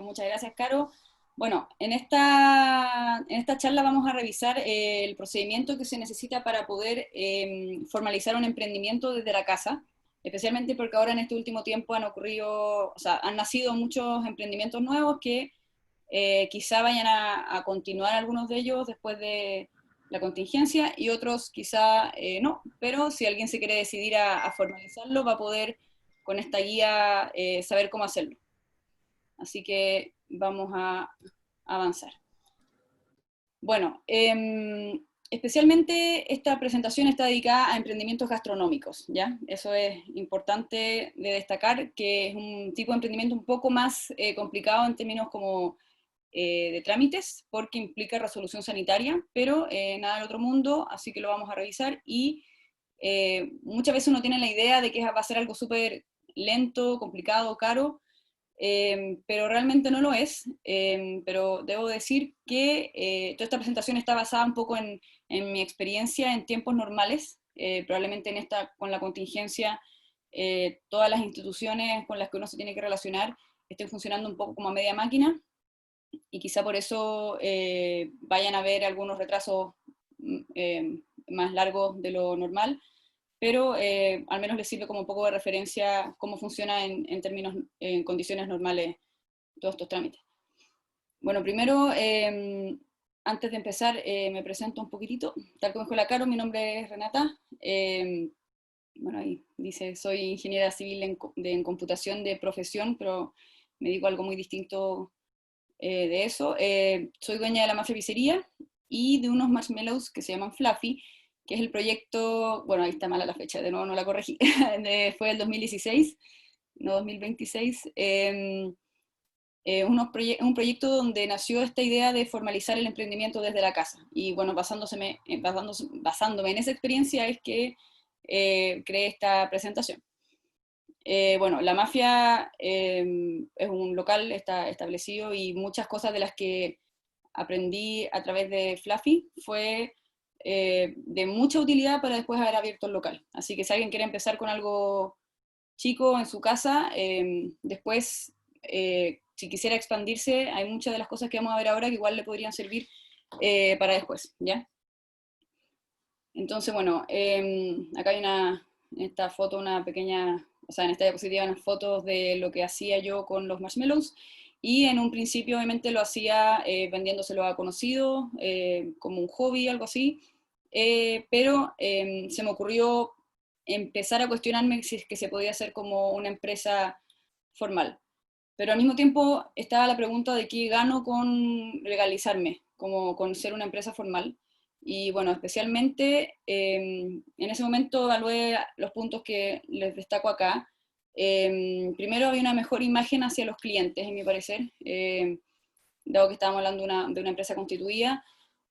Muchas gracias, Caro. Bueno, en esta charla vamos a revisar el procedimiento que se necesita para poder formalizar un emprendimiento desde la casa, especialmente porque ahora en este último tiempo han ocurrido, o sea, han nacido muchos emprendimientos nuevos que quizá vayan a continuar algunos de ellos después de la contingencia y otros quizá no, pero si alguien se quiere decidir a formalizarlo va a poder con esta guía saber cómo hacerlo. Así que vamos a avanzar. Bueno, especialmente esta presentación está dedicada a emprendimientos gastronómicos, ¿ya? Eso es importante de destacar, que es un tipo de emprendimiento un poco más complicado en términos como de trámites, porque implica resolución sanitaria, pero nada del otro mundo, así que lo vamos a revisar, y muchas veces uno tiene la idea de que va a ser algo súper lento, complicado, caro, pero realmente no lo es. Pero debo decir que toda esta presentación está basada un poco en mi experiencia en tiempos normales. Probablemente en esta, con la contingencia, todas las instituciones con las que uno se tiene que relacionar estén funcionando un poco como a media máquina, y quizá por eso vayan a ver algunos retrasos más largos de lo normal, pero al menos les sirve como un poco de referencia cómo funciona en términos, en condiciones normales todos estos trámites. Bueno, primero, antes de empezar, me presento un poquitito. Tal como dijo la Caro, mi nombre es Renata. Bueno, ahí dice, soy ingeniera civil en computación de profesión, pero me dedico a algo muy distinto de eso. Soy dueña de la Mafia Pizzería y de unos marshmallows que se llaman Fluffy, que es el proyecto, bueno, ahí está mala la fecha, de nuevo no la corregí, fue el 2016, no 2026. Un proyecto donde nació esta idea de formalizar el emprendimiento desde la casa. Y bueno, basándome en esa experiencia es que creé esta presentación. Bueno, la Mafia es un local, está establecido, y muchas cosas de las que aprendí a través de Fluffy fue de mucha utilidad para después haber abierto el local. Así que si alguien quiere empezar con algo chico en su casa, después, si quisiera expandirse, hay muchas de las cosas que vamos a ver ahora que igual le podrían servir para después, ¿ya? Entonces, bueno, acá hay en esta foto una pequeña, o sea, en esta diapositiva unas fotos de lo que hacía yo con los marshmallows, y en un principio obviamente lo hacía vendiéndoselo a conocidos, como un hobby, algo así, pero se me ocurrió empezar a cuestionarme si es que se podía hacer como una empresa formal. Pero al mismo tiempo estaba la pregunta de qué gano con legalizarme, como con ser una empresa formal. Y bueno, especialmente en ese momento evalué los puntos que les destaco acá. Primero, había una mejor imagen hacia los clientes, en mi parecer, dado que estábamos hablando de una empresa constituida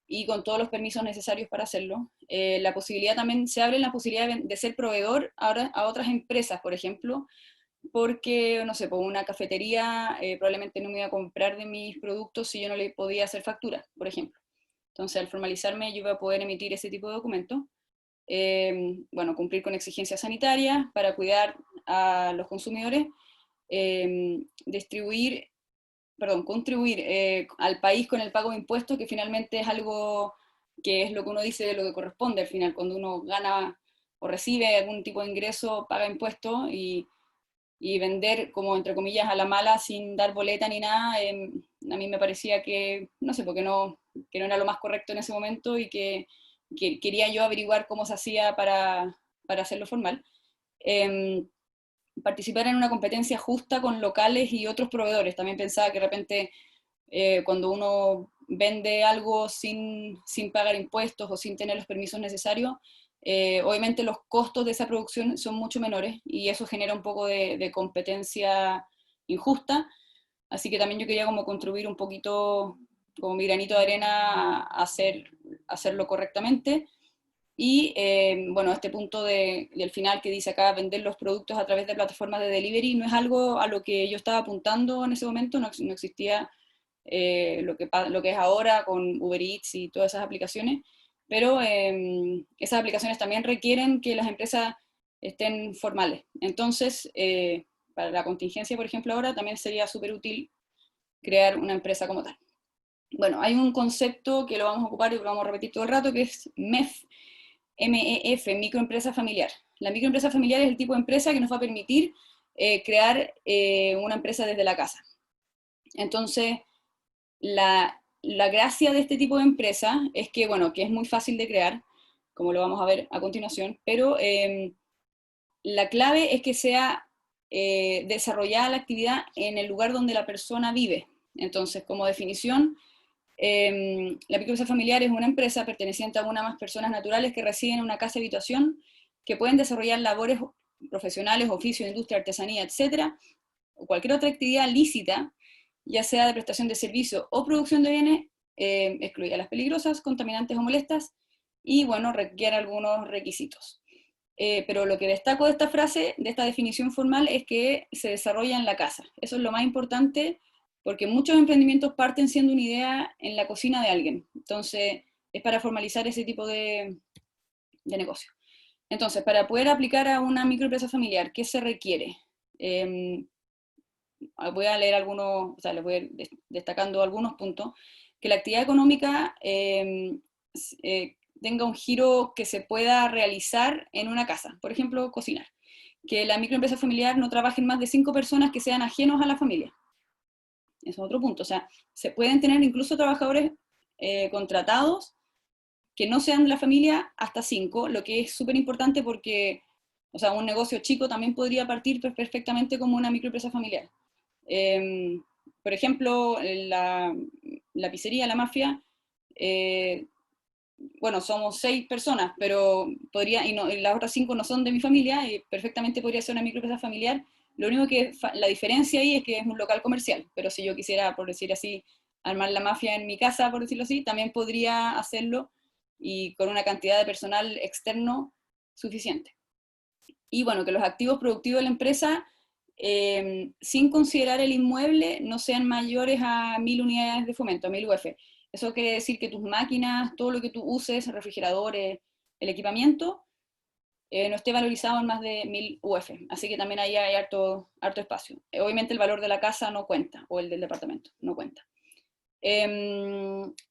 y con todos los permisos necesarios para hacerlo. La posibilidad también, se abre la posibilidad de ser proveedor ahora a otras empresas, por ejemplo, porque, no sé, por una cafetería probablemente no me iba a comprar de mis productos si yo no le podía hacer factura, por ejemplo. Entonces, al formalizarme, yo iba a poder emitir ese tipo de documentos. Bueno, cumplir con exigencias sanitarias para cuidar a los consumidores, distribuir, perdón, contribuir al país con el pago de impuestos, que finalmente es algo que es lo que uno dice de lo que corresponde al final, cuando uno gana o recibe algún tipo de ingreso, paga impuestos, y vender como entre comillas a la mala sin dar boleta ni nada, a mí me parecía que, no sé, porque no, que no era lo más correcto en ese momento, y que quería yo averiguar cómo se hacía para hacerlo formal. Eh, Participar en una competencia justa con locales y otros proveedores. También pensaba que de repente cuando uno vende algo sin pagar impuestos o sin tener los permisos necesarios, obviamente los costos de esa producción son mucho menores, y eso genera un poco de competencia injusta. Así que también yo quería como contribuir un poquito, como mi granito de arena, a hacerlo correctamente. Y bueno, este punto del final que dice acá, vender los productos a través de plataformas de delivery, no es algo a lo que yo estaba apuntando en ese momento. No existía lo que es ahora con Uber Eats y todas esas aplicaciones, pero esas aplicaciones también requieren que las empresas estén formales. Entonces, para la contingencia, por ejemplo, ahora también sería súper útil crear una empresa como tal. Bueno, hay un concepto que lo vamos a ocupar y lo vamos a repetir todo el rato, que es MEF, MEF, microempresa familiar. La microempresa familiar es el tipo de empresa que nos va a permitir crear una empresa desde la casa. Entonces, la gracia de este tipo de empresa es que, bueno, que es muy fácil de crear, como lo vamos a ver a continuación, pero la clave es que sea desarrollada la actividad en el lugar donde la persona vive. Entonces, como definición, la microempresa familiar es una empresa perteneciente a una o más personas naturales que residen en una casa habitación, que pueden desarrollar labores profesionales, oficios, industria, artesanía, etcétera, o cualquier otra actividad lícita, ya sea de prestación de servicios o producción de bienes, excluidas las peligrosas, contaminantes o molestas, y bueno, requiere algunos requisitos. Pero lo que destaco de esta frase, de esta definición formal, es que se desarrolla en la casa. Eso es lo más importante, porque muchos emprendimientos parten siendo una idea en la cocina de alguien. Entonces, es para formalizar ese tipo negocio. Entonces, para poder aplicar a una microempresa familiar, ¿qué se requiere? Voy a leer algunos, o sea, les voy a ir destacando algunos puntos. Que la actividad económica tenga un giro que se pueda realizar en una casa, por ejemplo, cocinar. Que la microempresa familiar no trabajen más de 5 personas que sean ajenos a la familia. Eso es otro punto. O sea, se pueden tener incluso trabajadores contratados que no sean de la familia hasta 5, lo que es súper importante porque, o sea, un negocio chico también podría partir perfectamente como una microempresa familiar. Eh, por ejemplo, la pizzería, la mafia, bueno, somos 6 personas, pero podría, y las otras 5 no son de mi familia, y perfectamente podría ser una microempresa familiar. Lo único que la diferencia ahí es que es un local comercial, pero si yo quisiera, por decir así, armar la mafia en mi casa, por decirlo así, también podría hacerlo y con una cantidad de personal externo suficiente. Y bueno, que los activos productivos de la empresa, sin considerar el inmueble, no sean mayores a 1000 unidades de fomento, 1000 UF. Eso quiere decir que tus máquinas, todo lo que tú uses, refrigeradores, el equipamiento, no esté valorizado en más de 1000 UF. Así que también ahí hay harto espacio. Obviamente el valor de la casa no cuenta, o el del departamento, no cuenta.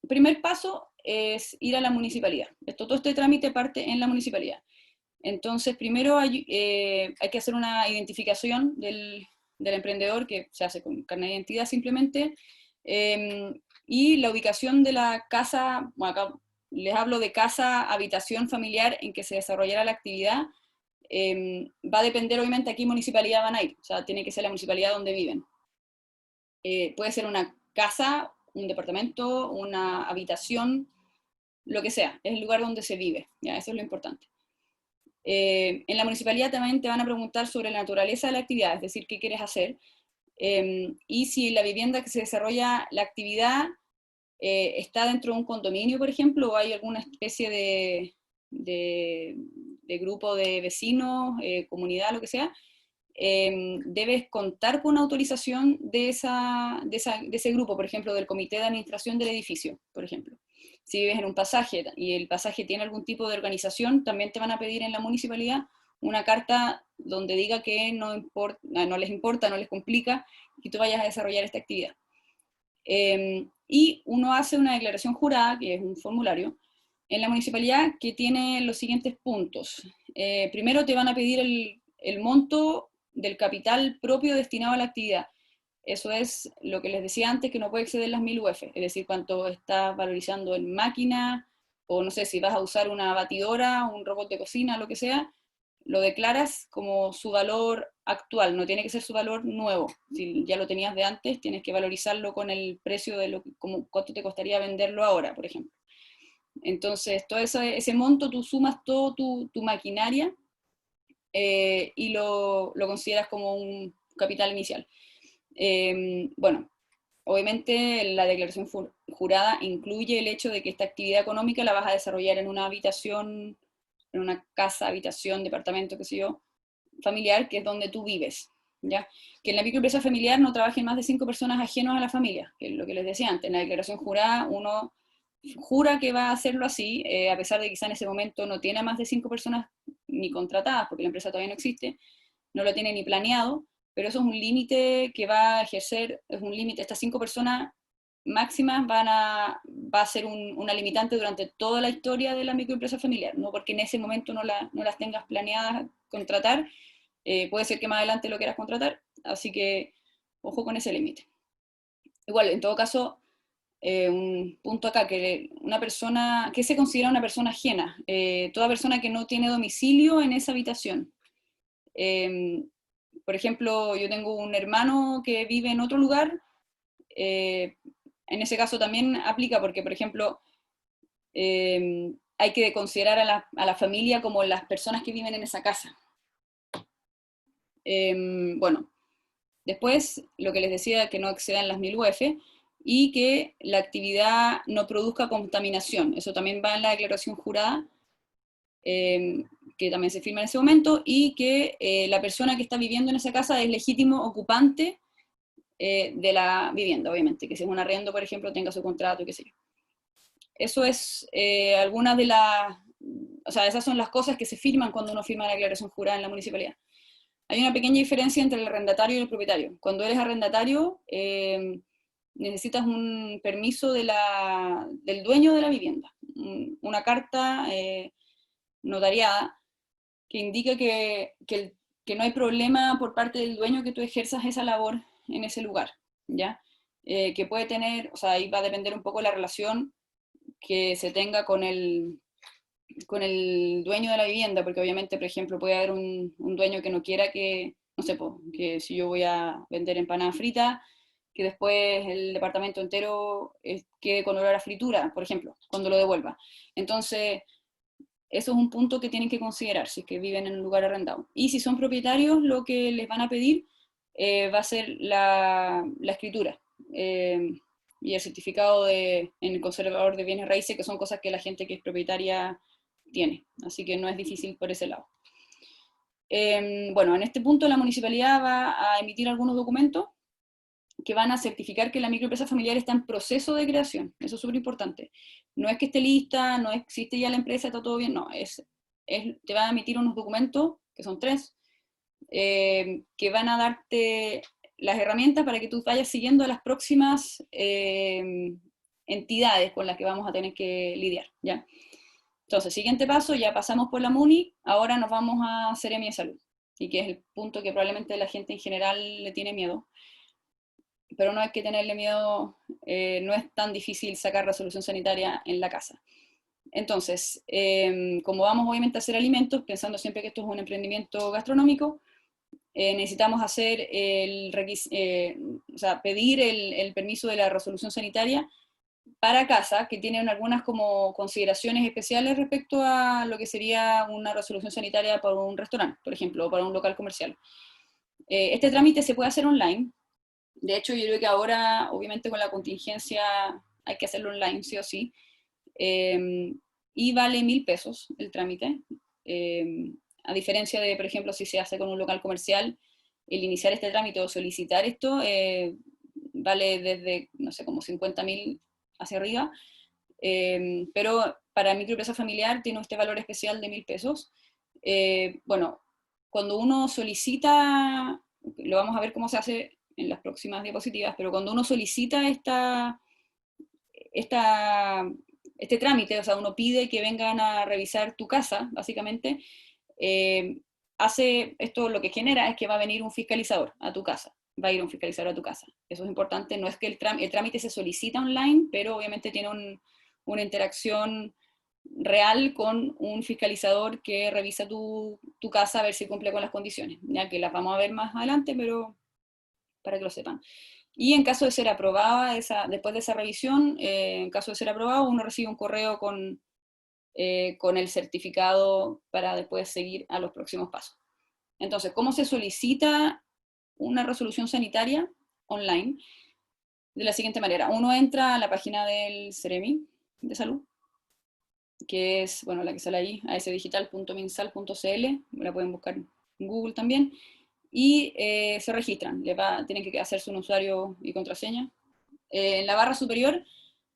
Primer paso es ir a la municipalidad. Todo este trámite parte en la municipalidad. Entonces, primero hay que hacer una identificación del emprendedor, que se hace con carnet de identidad simplemente, y la ubicación de la casa, bueno, acá les hablo de casa, habitación familiar en que se desarrollará la actividad, va a depender obviamente a qué municipalidad van a ir, o sea, tiene que ser la municipalidad donde viven. Puede ser una casa, un departamento, una habitación, lo que sea, es el lugar donde se vive, ¿ya? Eso es lo importante. En la municipalidad también te van a preguntar sobre la naturaleza de la actividad, es decir, qué quieres hacer, y si la vivienda que se desarrolla la actividad está dentro de un condominio, por ejemplo, o hay alguna especie de grupo de vecinos, comunidad, lo que sea, debes contar con una autorización de ese grupo, por ejemplo, del comité de administración del edificio, por ejemplo. Si vives en un pasaje y el pasaje tiene algún tipo de organización, también te van a pedir en la municipalidad una carta donde diga que no les importa, no les complica que tú vayas a desarrollar esta actividad. Y uno hace una declaración jurada, que es un formulario, en la municipalidad que tiene los siguientes puntos. Primero te van a pedir el monto del capital propio destinado a la actividad. Eso es lo que les decía antes, que no puede exceder las 1000 UF, es decir, cuánto estás valorizando en máquina, o no sé, si vas a usar una batidora, un robot de cocina, lo que sea, lo declaras como su valor actual, no tiene que ser su valor nuevo. Si ya lo tenías de antes, tienes que valorizarlo con el precio de cuánto te costaría venderlo ahora, por ejemplo. Entonces, todo ese monto, tú sumas todo tu maquinaria y lo consideras como un capital inicial. Bueno, obviamente la declaración jurada incluye el hecho de que esta actividad económica la vas a desarrollar en una habitación, en una casa, habitación, departamento, qué sé yo, familiar, que es donde tú vives, ¿ya? Que en la microempresa familiar no trabajen más de 5 personas ajenos a la familia, que es lo que les decía antes. En la declaración jurada uno jura que va a hacerlo así, a pesar de que quizá en ese momento no tiene más de 5 personas ni contratadas, porque la empresa todavía no existe, no lo tiene ni planeado, pero eso es un límite que va a ejercer, es un límite, estas 5 personas máximas va a ser una limitante durante toda la historia de la microempresa familiar, no porque en ese momento no las tengas planeadas contratar, puede ser que más adelante lo quieras contratar, así que ojo con ese límite. Igual, en todo caso, un punto acá, que una persona, ¿qué se considera una persona ajena? Toda persona que no tiene domicilio en esa habitación. Por ejemplo, yo tengo un hermano que vive en otro lugar, en ese caso también aplica porque, por ejemplo, hay que considerar a la familia como las personas que viven en esa casa. Bueno, después, lo que les decía, que no excedan las 1000 UF y que la actividad no produzca contaminación. Eso también va en la declaración jurada, que también se firma en ese momento, y que la persona que está viviendo en esa casa es legítimo ocupante de la vivienda, obviamente, que si es un arriendo, por ejemplo, tenga su contrato, qué sé yo. Eso es algunas de las, o sea, esas son las cosas que se firman cuando uno firma la declaración jurada en la municipalidad. Hay una pequeña diferencia entre el arrendatario y el propietario. Cuando eres arrendatario, necesitas un permiso del dueño de la vivienda, una carta notariada que indica que no hay problema por parte del dueño que tú ejerzas esa labor en ese lugar, ¿ya? Que puede tener, o sea, ahí va a depender un poco la relación que se tenga con el dueño de la vivienda, porque obviamente, por ejemplo, puede haber un dueño que no quiera que, no sé, que si yo voy a vender empanadas fritas, que después el departamento entero quede con olor a fritura, por ejemplo, cuando lo devuelva. Entonces, eso es un punto que tienen que considerar si es que viven en un lugar arrendado. Y si son propietarios, lo que les van a pedir va a ser la escritura y el certificado en el conservador de bienes raíces, que son cosas que la gente que es propietaria tiene. Así que no es difícil por ese lado. Bueno, en este punto la municipalidad va a emitir algunos documentos que van a certificar que la microempresa familiar está en proceso de creación. Eso es súper importante. No es que esté lista, no existe ya la empresa, está todo bien, no. Te van a emitir unos documentos, que son 3, que van a darte las herramientas para que tú vayas siguiendo las próximas entidades con las que vamos a tener que lidiar, ¿ya? Entonces, siguiente paso, ya pasamos por la MUNI, ahora nos vamos a Seremi de Salud, y que es el punto que probablemente la gente en general le tiene miedo, pero no hay que tenerle miedo, no es tan difícil sacar resolución sanitaria en la casa. Entonces, como vamos obviamente a hacer alimentos, pensando siempre que esto es un emprendimiento gastronómico, necesitamos hacer o sea, pedir el permiso de la resolución sanitaria para casa, que tienen algunas como consideraciones especiales respecto a lo que sería una resolución sanitaria para un restaurante, por ejemplo, o para un local comercial. Este trámite se puede hacer online. De hecho, yo creo que ahora, obviamente con la contingencia, hay que hacerlo online, sí o sí. Y vale 1000 pesos el trámite. A diferencia de, por ejemplo, si se hace con un local comercial, el iniciar este trámite o solicitar esto vale desde, no sé, como 50.000 hacia arriba. Pero para microempresa familiar tiene este valor especial de 1000 pesos. Bueno, cuando uno solicita, lo vamos a ver cómo se hace en las próximas diapositivas, pero cuando uno solicita este trámite, o sea, uno pide que vengan a revisar tu casa, básicamente, hace esto, lo que genera es que va a venir un fiscalizador a tu casa, va a ir un fiscalizador a tu casa. Eso es importante, no es que el trámite se solicita online, pero obviamente tiene una interacción real con un fiscalizador que revisa tu casa a ver si cumple con las condiciones, ya que las vamos a ver más adelante, pero para que lo sepan. Y en caso de ser aprobada, después de esa revisión, en caso de ser aprobado, uno recibe un correo con el certificado para después seguir a los próximos pasos. Entonces, ¿cómo se solicita una resolución sanitaria online? De la siguiente manera, uno entra a la página del Seremi de Salud, que es, bueno, la que sale ahí, asdigital.minsal.cl, la pueden buscar en Google también, y se registran, tienen que hacerse un usuario y contraseña. En la barra superior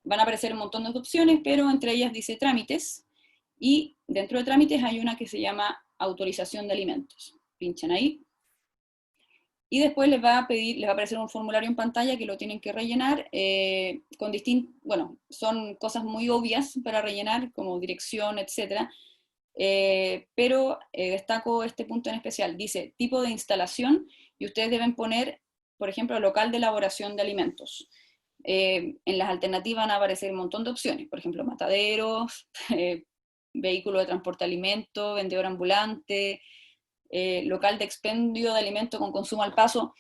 van a aparecer un montón de opciones, pero entre ellas dice trámites, y dentro de trámites hay una que se llama autorización de alimentos. Pinchan ahí, Y después les va a aparecer un formulario en pantalla que lo tienen que rellenar bueno, son cosas muy obvias para rellenar, como dirección, etcétera, pero destaco este punto en especial. Dice tipo de instalación, y ustedes deben poner, por ejemplo, local de elaboración de alimentos. En las alternativas van a aparecer un montón de opciones, por ejemplo, mataderos, vehículo de transporte de alimentos, vendedor ambulante, local de expendio de alimentos con consumo al paso.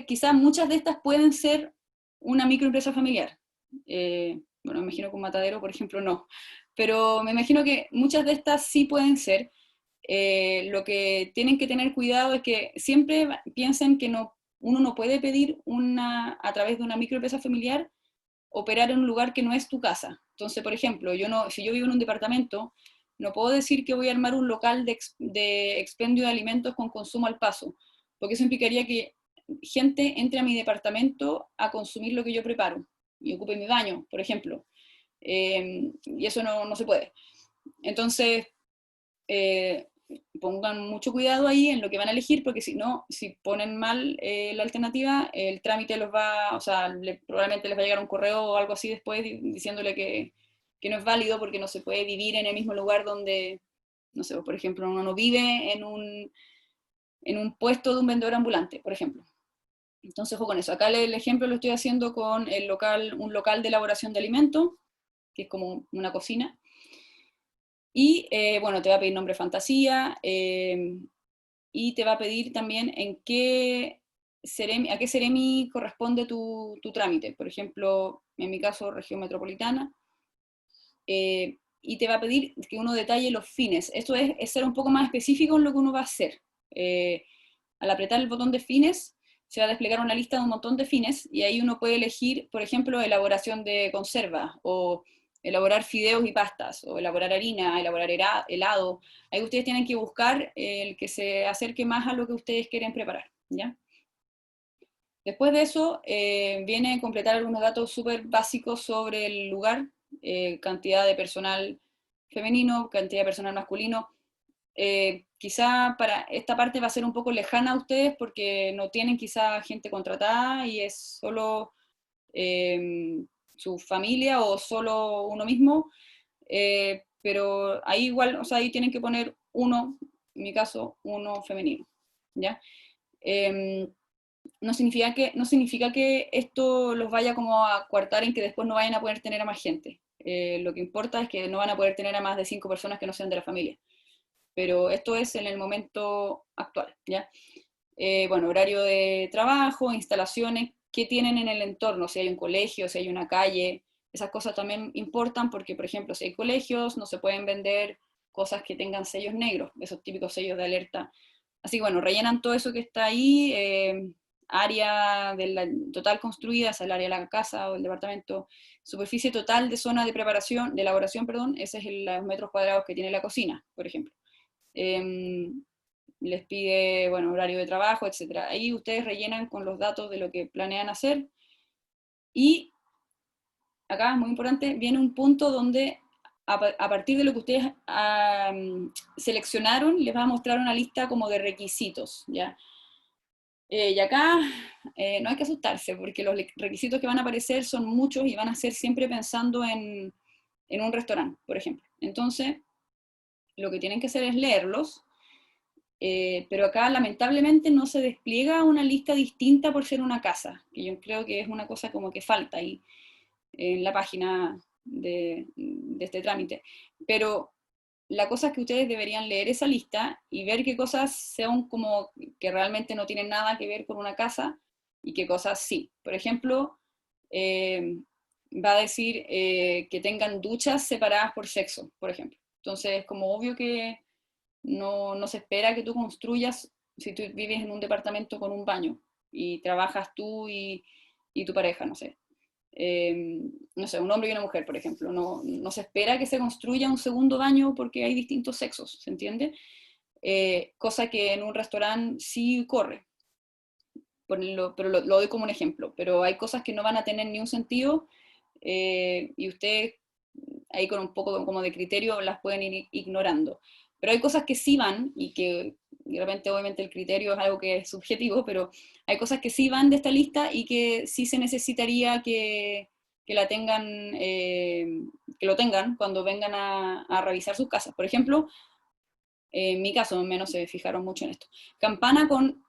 Quizás muchas de estas pueden ser una microempresa familiar. Bueno, me imagino que un matadero, por ejemplo, no. Pero me imagino que muchas de estas sí pueden ser. Lo que tienen que tener cuidado es que siempre piensen que uno no puede pedir a través de una microempresa familiar operar en un lugar que no es tu casa. Entonces, por ejemplo, si yo vivo en un departamento, no puedo decir que voy a armar un local de expendio de alimentos con consumo al paso, porque eso implicaría que gente entre a mi departamento a consumir lo que yo preparo y ocupe mi baño, por ejemplo. Y eso no se puede. Entonces, eh, pongan mucho cuidado ahí en lo que van a elegir, porque si no, si ponen mal la alternativa, el trámite o sea, probablemente les va a llegar un correo o algo así después diciéndole que no es válido porque no se puede vivir en el mismo lugar donde, no sé, por ejemplo, uno no vive en un puesto de un vendedor ambulante, por ejemplo. Entonces, ojo con eso. Acá el ejemplo lo estoy haciendo con un local de elaboración de alimentos, que es como una cocina. Y bueno, te va a pedir nombre fantasía, y te va a pedir también a qué Seremi corresponde tu trámite. Por ejemplo, en mi caso, región metropolitana. Y te va a pedir que uno detalle los fines. Esto es ser un poco más específico en lo que uno va a hacer. Al apretar el botón de fines, se va a desplegar una lista de un montón de fines, y ahí uno puede elegir, por ejemplo, elaboración de conservas, o elaborar fideos y pastas, o elaborar harina, elaborar helado. Ahí ustedes tienen que buscar el que se acerque más a lo que ustedes quieren preparar, ¿ya? Después de eso, viene a completar algunos datos súper básicos sobre el lugar, cantidad de personal femenino, cantidad de personal masculino. Quizá para esta parte va a ser un poco lejana a ustedes porque no tienen quizá gente contratada y es solo su familia o solo uno mismo, pero ahí igual, o sea, ahí tienen que poner uno, en mi caso, uno femenino, ¿ya? No significa que esto los vaya como a coartar en que después no vayan a poder tener a más gente. Lo que importa es que no van a poder tener a más de 5 personas que no sean de la familia. Pero esto es en el momento actual, ¿ya? Bueno, horario de trabajo, instalaciones, qué tienen en el entorno, si hay un colegio, si hay una calle, esas cosas también importan porque, por ejemplo, si hay colegios, no se pueden vender cosas que tengan sellos negros, esos típicos sellos de alerta. Así que bueno, rellenan todo eso que está ahí, área total construida, es el área de la casa o el departamento, superficie total de zona de preparación, de elaboración, perdón, ese es los metros cuadrados que tiene la cocina, por ejemplo. Les pide, bueno, horario de trabajo, etcétera. Ahí ustedes rellenan con los datos de lo que planean hacer, y acá es muy importante, viene un punto donde a partir de lo que ustedes seleccionaron, les va a mostrar una lista como de requisitos, ¿ya? Y acá no hay que asustarse, porque los requisitos que van a aparecer son muchos y van a ser siempre pensando en un restaurante, por ejemplo. Entonces, lo que tienen que hacer es leerlos, pero acá lamentablemente no se despliega una lista distinta por ser una casa, que yo creo que es una cosa como que falta ahí en la página de este trámite. Pero la cosa es que ustedes deberían leer esa lista y ver qué cosas son como que realmente no tienen nada que ver con una casa y qué cosas sí. Por ejemplo, va a decir que tengan duchas separadas por sexo, por ejemplo. Entonces es como obvio que no se espera que tú construyas, si tú vives en un departamento con un baño y trabajas tú y tu pareja, no sé, un hombre y una mujer, por ejemplo. No se espera que se construya un segundo baño porque hay distintos sexos, ¿se entiende? Cosa que en un restaurante sí corre, pero lo doy como un ejemplo. Pero hay cosas que no van a tener ni un sentido, y ustedes ahí con un poco como de criterio las pueden ir ignorando. pero hay cosas que sí van, y que de repente obviamente el criterio es algo que es subjetivo, pero hay cosas que sí van de esta lista y que sí se necesitaría que la tengan, que lo tengan cuando vengan a revisar sus casas. Por ejemplo, en mi caso, menos se fijaron mucho en esto. Campana con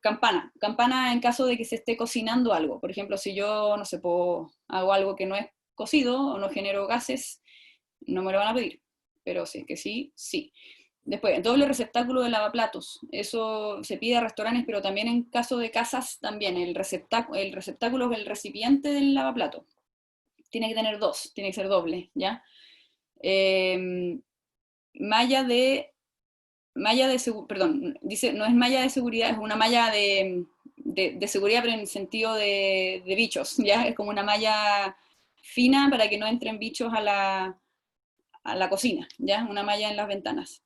campana en caso de que se esté cocinando algo. Por ejemplo, si yo, no sé, hago algo que no es cocido o no genero gases, no me lo van a pedir. Pero si es que sí, sí. Después, doble receptáculo de lavaplatos. Eso se pide a restaurantes, pero también en caso de casas, también el receptáculo es el recipiente del lavaplato. Tiene que tener dos, tiene que ser doble, ¿ya? Eh, malla de perdón, dice, no es malla de seguridad, es una malla de seguridad, pero en el sentido de bichos, ¿ya? Es como una malla fina para que no entren bichos a la cocina, ¿ya? Una malla en las ventanas.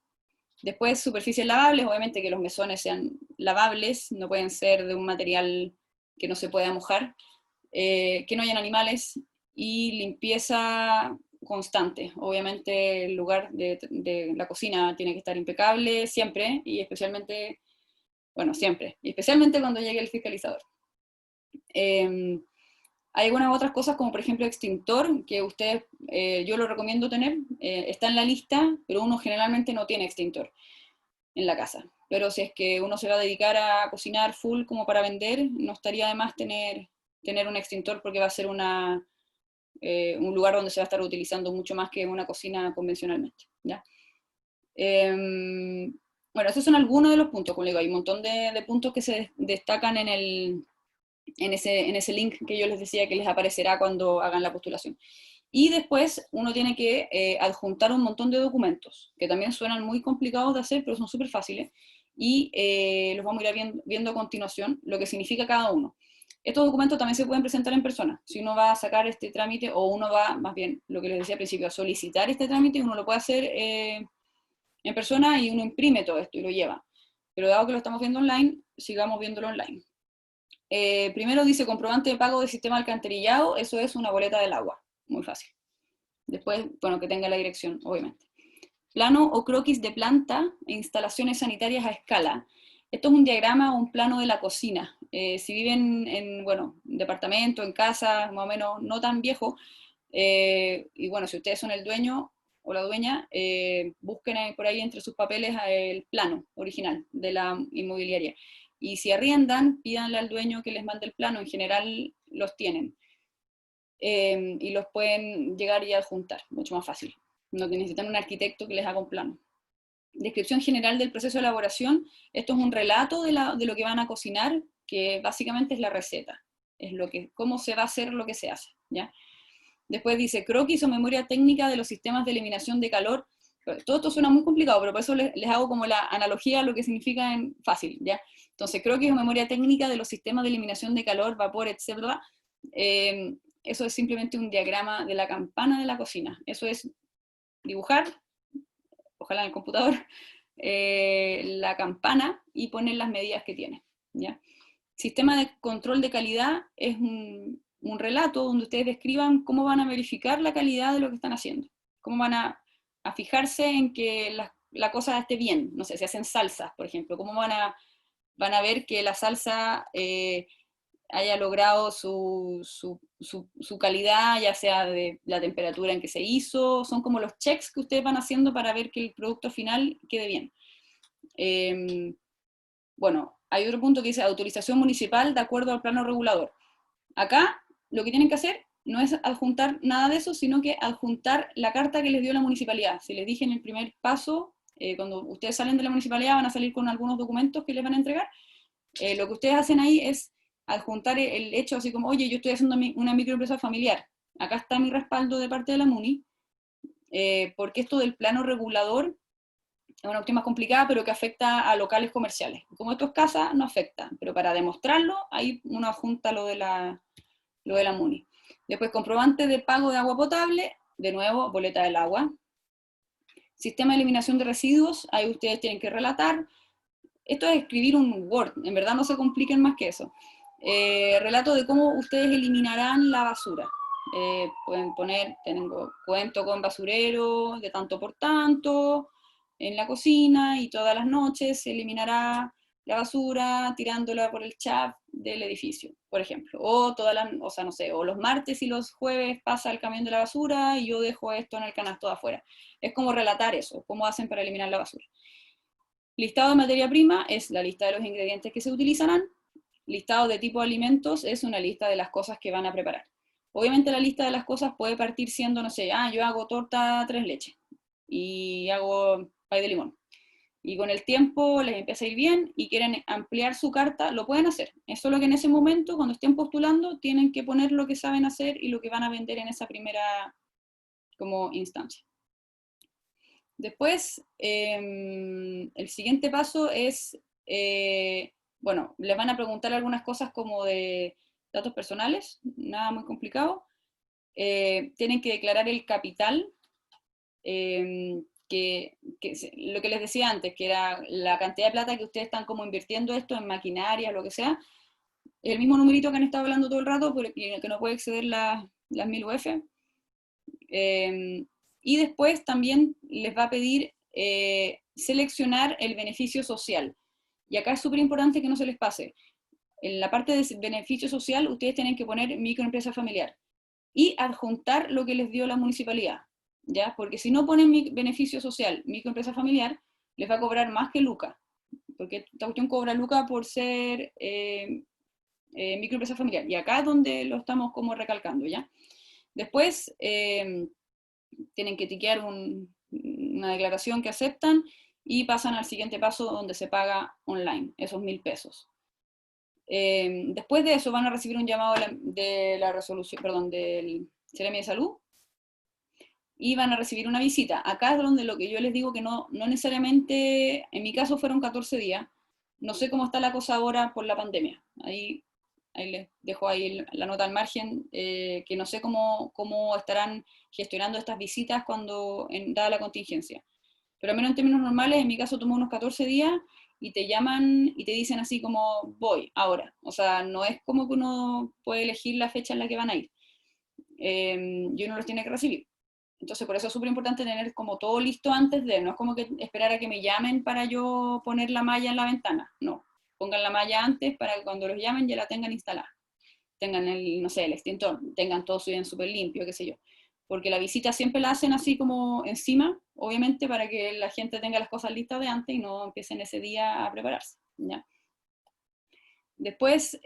Después, superficies lavables, obviamente que los mesones sean lavables, no pueden ser de un material que no se pueda mojar, que no hayan animales, y limpieza constante. Obviamente el lugar de la cocina tiene que estar impecable siempre, y especialmente, bueno, siempre, y especialmente cuando llegue el fiscalizador. Hay algunas otras cosas, como por ejemplo extintor, que ustedes, yo lo recomiendo tener, está en la lista, pero uno generalmente no tiene extintor en la casa. Pero si es que uno se va a dedicar a cocinar full como para vender, no estaría de más tener un extintor, porque va a ser un lugar donde se va a estar utilizando mucho más que una cocina convencionalmente, ¿ya? Bueno, esos son algunos de los puntos, como digo, hay un montón de puntos que se destacan en ese link que yo les decía que les aparecerá cuando hagan la postulación. Y después uno tiene que adjuntar un montón de documentos, que también suenan muy complicados de hacer, pero son súper fáciles, y los vamos a ir viendo a continuación, lo que significa cada uno. Estos documentos también se pueden presentar en persona. Si uno va a sacar este trámite, o uno va, más bien, lo que les decía al principio, a solicitar este trámite, uno lo puede hacer en persona y uno imprime todo esto y lo lleva. Pero dado que lo estamos viendo online, sigamos viéndolo online. Primero dice comprobante de pago de sistema de alcantarillado, eso es una boleta del agua, muy fácil. Después, bueno, que tenga la dirección, obviamente. Plano o croquis de planta e instalaciones sanitarias a escala. Esto es un diagrama o un plano de la cocina. Si viven en, bueno, departamento, en casa, más o menos no tan viejo, y bueno, si ustedes son el dueño o la dueña, busquen por ahí entre sus papeles el plano original de la inmobiliaria. Y si arriendan, pídanle al dueño que les mande el plano, en general los tienen. Y los pueden llegar y adjuntar, mucho más fácil. No necesitan un arquitecto que les haga un plano. Descripción general del proceso de elaboración. Esto es un relato de lo que van a cocinar, que básicamente es la receta. Es cómo se va a hacer lo que se hace, ¿ya? Después dice croquis o memoria técnica de los sistemas de eliminación de calor. Todo esto suena muy complicado, pero por eso les hago como la analogía a lo que significa en fácil, ¿ya? Entonces, croquis o memoria técnica de los sistemas de eliminación de calor, vapor, etc. Eso es simplemente un diagrama de la campana de la cocina. Eso es dibujar, ojalá en el computador, la campana y poner las medidas que tiene, ¿ya? Sistema de control de calidad es un relato donde ustedes describan cómo van a verificar la calidad de lo que están haciendo, cómo van a fijarse en que la cosa esté bien. No sé, si hacen salsas, por ejemplo, cómo van a ver que la salsa haya logrado su calidad, ya sea de la temperatura en que se hizo. Son como los checks que ustedes van haciendo para ver que el producto final quede bien. Bueno, hay otro punto que dice autorización municipal de acuerdo al plano regulador. Acá lo que tienen que hacer no es adjuntar nada de eso, sino que adjuntar la carta que les dio la municipalidad. Si les dije en el primer paso, cuando ustedes salen de la municipalidad van a salir con algunos documentos que les van a entregar. Lo que ustedes hacen ahí es adjuntar el hecho así como, oye, yo estoy haciendo una microempresa familiar, acá está mi respaldo de parte de la MUNI, porque esto del plano regulador es una cuestión más complicada, pero que afecta a locales comerciales. Como esto es casa, no afecta, pero para demostrarlo, ahí uno adjunta lo de la MUNI. Después, comprobante de pago de agua potable, de nuevo, boleta del agua. Sistema de eliminación de residuos, ahí ustedes tienen que relatar. Esto es escribir un Word, en verdad no se compliquen más que eso. Relato de cómo ustedes eliminarán la basura. Pueden poner, cuento con basurero de tanto por tanto, en la cocina y todas las noches se eliminará la basura tirándola por el chat del edificio, por ejemplo. O sea, no sé, o los martes y los jueves pasa el camión de la basura y yo dejo esto en el canasto de afuera. Es como relatar eso, cómo hacen para eliminar la basura. Listado de materia prima es la lista de los ingredientes que se utilizarán. Listado de tipo de alimentos es una lista de las cosas que van a preparar. Obviamente la lista de las cosas puede partir siendo, no sé, yo hago torta tres leches y hago pay de limón. Y con el tiempo les empieza a ir bien y quieren ampliar su carta, lo pueden hacer. Es solo que en ese momento, cuando estén postulando, tienen que poner lo que saben hacer y lo que van a vender en esa primera como instancia. Después, el siguiente paso es, bueno, les van a preguntar algunas cosas como de datos personales, nada muy complicado. Tienen que declarar el capital, lo que les decía antes, que era la cantidad de plata que ustedes están como invirtiendo esto en maquinaria, lo que sea, el mismo numerito que han estado hablando todo el rato, pero que no puede exceder las 1000 UF. Y después también les va a pedir seleccionar el beneficio social. Y acá es súper importante que no se les pase. En la parte de beneficio social, ustedes tienen que poner microempresa familiar y adjuntar lo que les dio la municipalidad, ¿ya? Porque si no ponen beneficio social, microempresa familiar, les va a cobrar más que Luca, porque esta cuestión cobra Luca por ser microempresa familiar. Y acá es donde lo estamos como recalcando, ¿ya? Después, tienen que tiquear una declaración que aceptan y pasan al siguiente paso donde se paga online, esos 1000 pesos. Después de eso van a recibir un llamado de la resolución, perdón, del Seremi de Salud y van a recibir una visita. Acá es donde lo que yo les digo que no necesariamente, en mi caso fueron 14 días, no sé cómo está la cosa ahora por la pandemia. Ahí les dejo ahí la nota al margen, que no sé cómo estarán gestionando estas visitas dada la contingencia. Pero al menos en términos normales, en mi caso tomó unos 14 días y te llaman y te dicen así como voy ahora. O sea, no es como que uno puede elegir la fecha en la que van a ir. Y uno los tiene que recibir. Entonces, por eso es súper importante tener como todo listo antes no es como que esperar a que me llamen para yo poner la malla en la ventana, no. Pongan la malla antes para que cuando los llamen ya la tengan instalada. Tengan no sé, el extintor, tengan todo bien súper limpio, qué sé yo. Porque la visita siempre la hacen así como encima, obviamente, para que la gente tenga las cosas listas de antes y no empiecen ese día a prepararse, ¿ya? Después,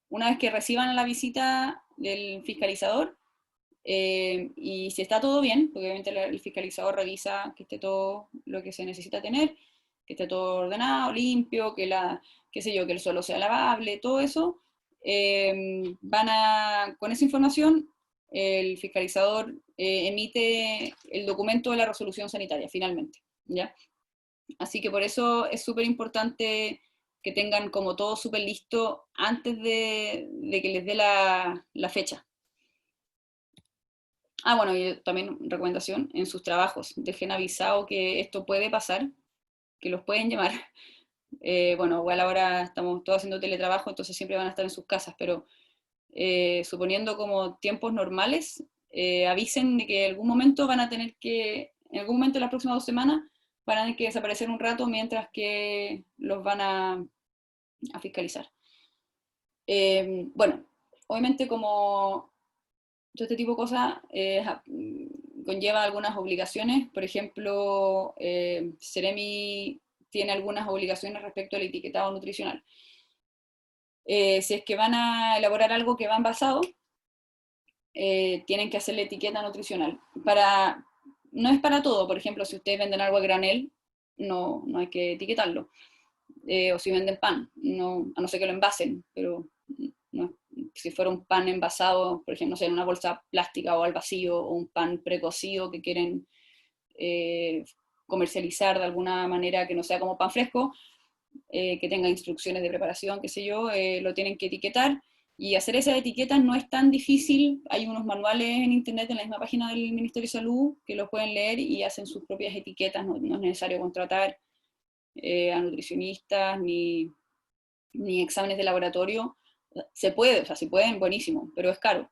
una vez que reciban la visita del fiscalizador, y si está todo bien, porque obviamente el fiscalizador revisa que esté todo lo que se necesita tener, que esté todo ordenado, limpio, qué sé yo, que el suelo sea lavable, todo eso, con esa información, el fiscalizador emite el documento de la resolución sanitaria, finalmente, ¿ya? Así que por eso es súper importante que tengan como todo súper listo antes de que les dé la fecha. Bueno, y también recomendación, en sus trabajos, dejen avisado que esto puede pasar, que los pueden llamar. Bueno, igual ahora estamos todos haciendo teletrabajo, entonces siempre van a estar en sus casas, pero suponiendo como tiempos normales, avisen de que en algún momento en algún momento de las próximas 2 semanas, van a tener que desaparecer un rato mientras que los van a fiscalizar. Bueno, obviamente como todo este tipo de cosas conlleva algunas obligaciones. Por ejemplo, Ceremi tiene algunas obligaciones respecto al etiquetado nutricional. Si es que van a elaborar algo que va envasado, tienen que hacer la etiqueta nutricional. No es para todo, por ejemplo, si ustedes venden algo a granel, no hay que etiquetarlo. O si venden pan, a no ser que lo envasen, pero no, si fuera un pan envasado, por ejemplo, no sé, en una bolsa plástica o al vacío, o un pan precocido que quieren comercializar de alguna manera que no sea como pan fresco, que tenga instrucciones de preparación, qué sé yo, lo tienen que etiquetar. Y hacer esas etiquetas no es tan difícil. Hay unos manuales en internet, en la misma página del Ministerio de Salud, que los pueden leer y hacen sus propias etiquetas. No es necesario contratar a nutricionistas ni exámenes de laboratorio. Se puede, o sea, si pueden, buenísimo, pero es caro.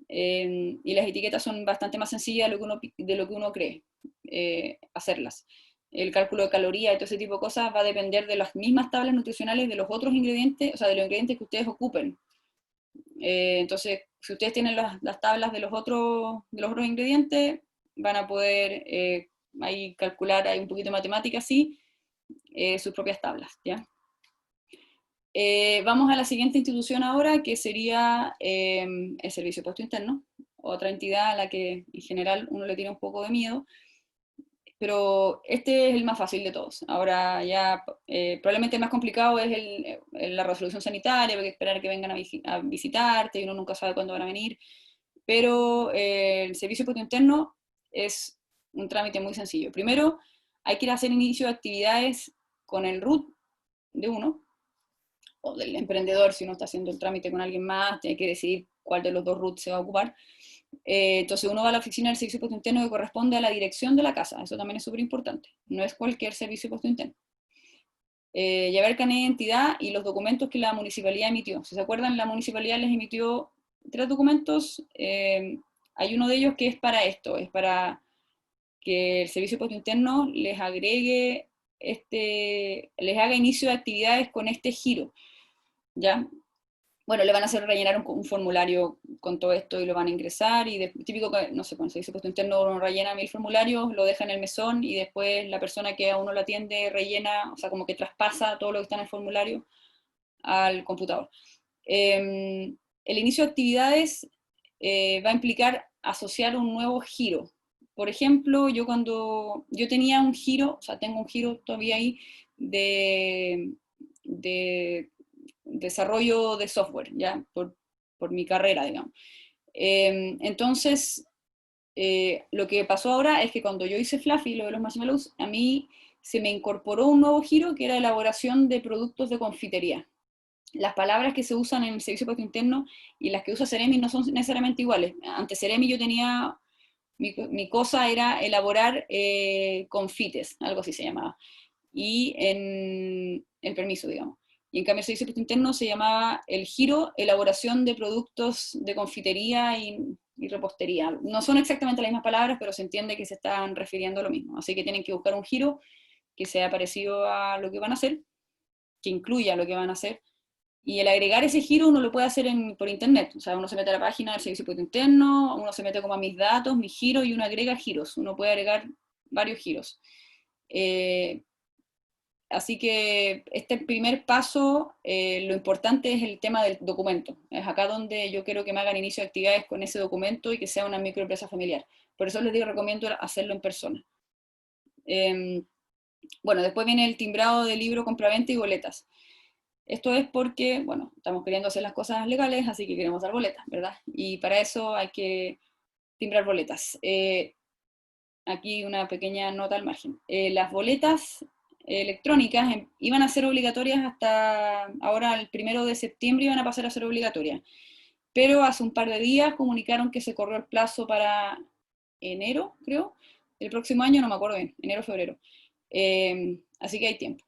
y las etiquetas son bastante más sencillas de lo que uno cree hacerlas. El cálculo de calorías y todo ese tipo de cosas va a depender de las mismas tablas nutricionales de los otros ingredientes, o sea, de los ingredientes que ustedes ocupen. Entonces, si ustedes tienen las tablas de los otros ingredientes, van a poder ahí calcular, hay un poquito de matemática, sí, sus propias tablas, ¿ya? Vamos a la siguiente institución ahora, que sería el Servicio de Puesto Interno, otra entidad a la que en general uno le tiene un poco de miedo, pero este es el más fácil de todos. Ahora ya probablemente el más complicado es la resolución sanitaria, porque hay que esperar que vengan a visitarte y uno nunca sabe cuándo van a venir, pero el Servicio de Puesto Interno es un trámite muy sencillo. Primero hay que ir a hacer inicio de actividades con el RUT de uno, o del emprendedor, si uno está haciendo el trámite con alguien más, tiene que decidir cuál de los dos RUT se va a ocupar. Entonces uno va a la oficina del servicio de puesto interno que corresponde a la dirección de la casa, eso también es súper importante, no es cualquier servicio de puesto interno. Llevar el carnet de identidad y los documentos que la municipalidad emitió. Si se acuerdan, la municipalidad les emitió 3 documentos, hay uno de ellos que es para esto, es para que el servicio de puesto interno les agregue, les haga inicio de actividades con este giro, ¿ya? Bueno, le van a hacer rellenar un formulario con todo esto y lo van a ingresar, y típico que, no sé, cuando se dice puesto interno, uno rellena 1000 formularios, lo deja en el mesón, y después la persona que a uno lo atiende rellena, o sea, como que traspasa todo lo que está en el formulario al computador. El inicio de actividades va a implicar asociar un nuevo giro. Por ejemplo, yo tenía un giro, o sea, tengo un giro todavía ahí de desarrollo de software, ya, por mi carrera, digamos. Entonces, lo que pasó ahora es que cuando yo hice Fluffy, lo de los marshmallows, a mí se me incorporó un nuevo giro que era elaboración de productos de confitería. Las palabras que se usan en el servicio de puesto interno y las que usa Ceremi no son necesariamente iguales. Ante Ceremi yo tenía, mi cosa era elaborar confites, algo así se llamaba, y en el permiso, digamos. Y en cambio el servicio de puesto interno se llamaba el giro, elaboración de productos de confitería y repostería. No son exactamente las mismas palabras, pero se entiende que se están refiriendo a lo mismo. Así que tienen que buscar un giro que sea parecido a lo que van a hacer, que incluya lo que van a hacer, y el agregar ese giro uno lo puede hacer por internet. O sea, uno se mete a la página del servicio de puesto interno, uno se mete como a mis datos, mis giros, y uno agrega giros. Uno puede agregar varios giros. Así que este primer paso, lo importante es el tema del documento. Es acá donde yo quiero que me hagan inicio de actividades con ese documento y que sea una microempresa familiar. Por eso les digo, recomiendo hacerlo en persona. Bueno, después viene el timbrado de libro, compraventa y boletas. Esto es porque, bueno, estamos queriendo hacer las cosas legales, así que queremos dar boletas, ¿verdad? Y para eso hay que timbrar boletas. Aquí una pequeña nota al margen. Las boletas electrónicas iban a ser obligatorias hasta ahora, el 1 de septiembre, iban a pasar a ser obligatorias. Pero hace un par de días comunicaron que se corrió el plazo para enero, creo, el próximo año, no me acuerdo bien, enero o febrero. Así que hay tiempo.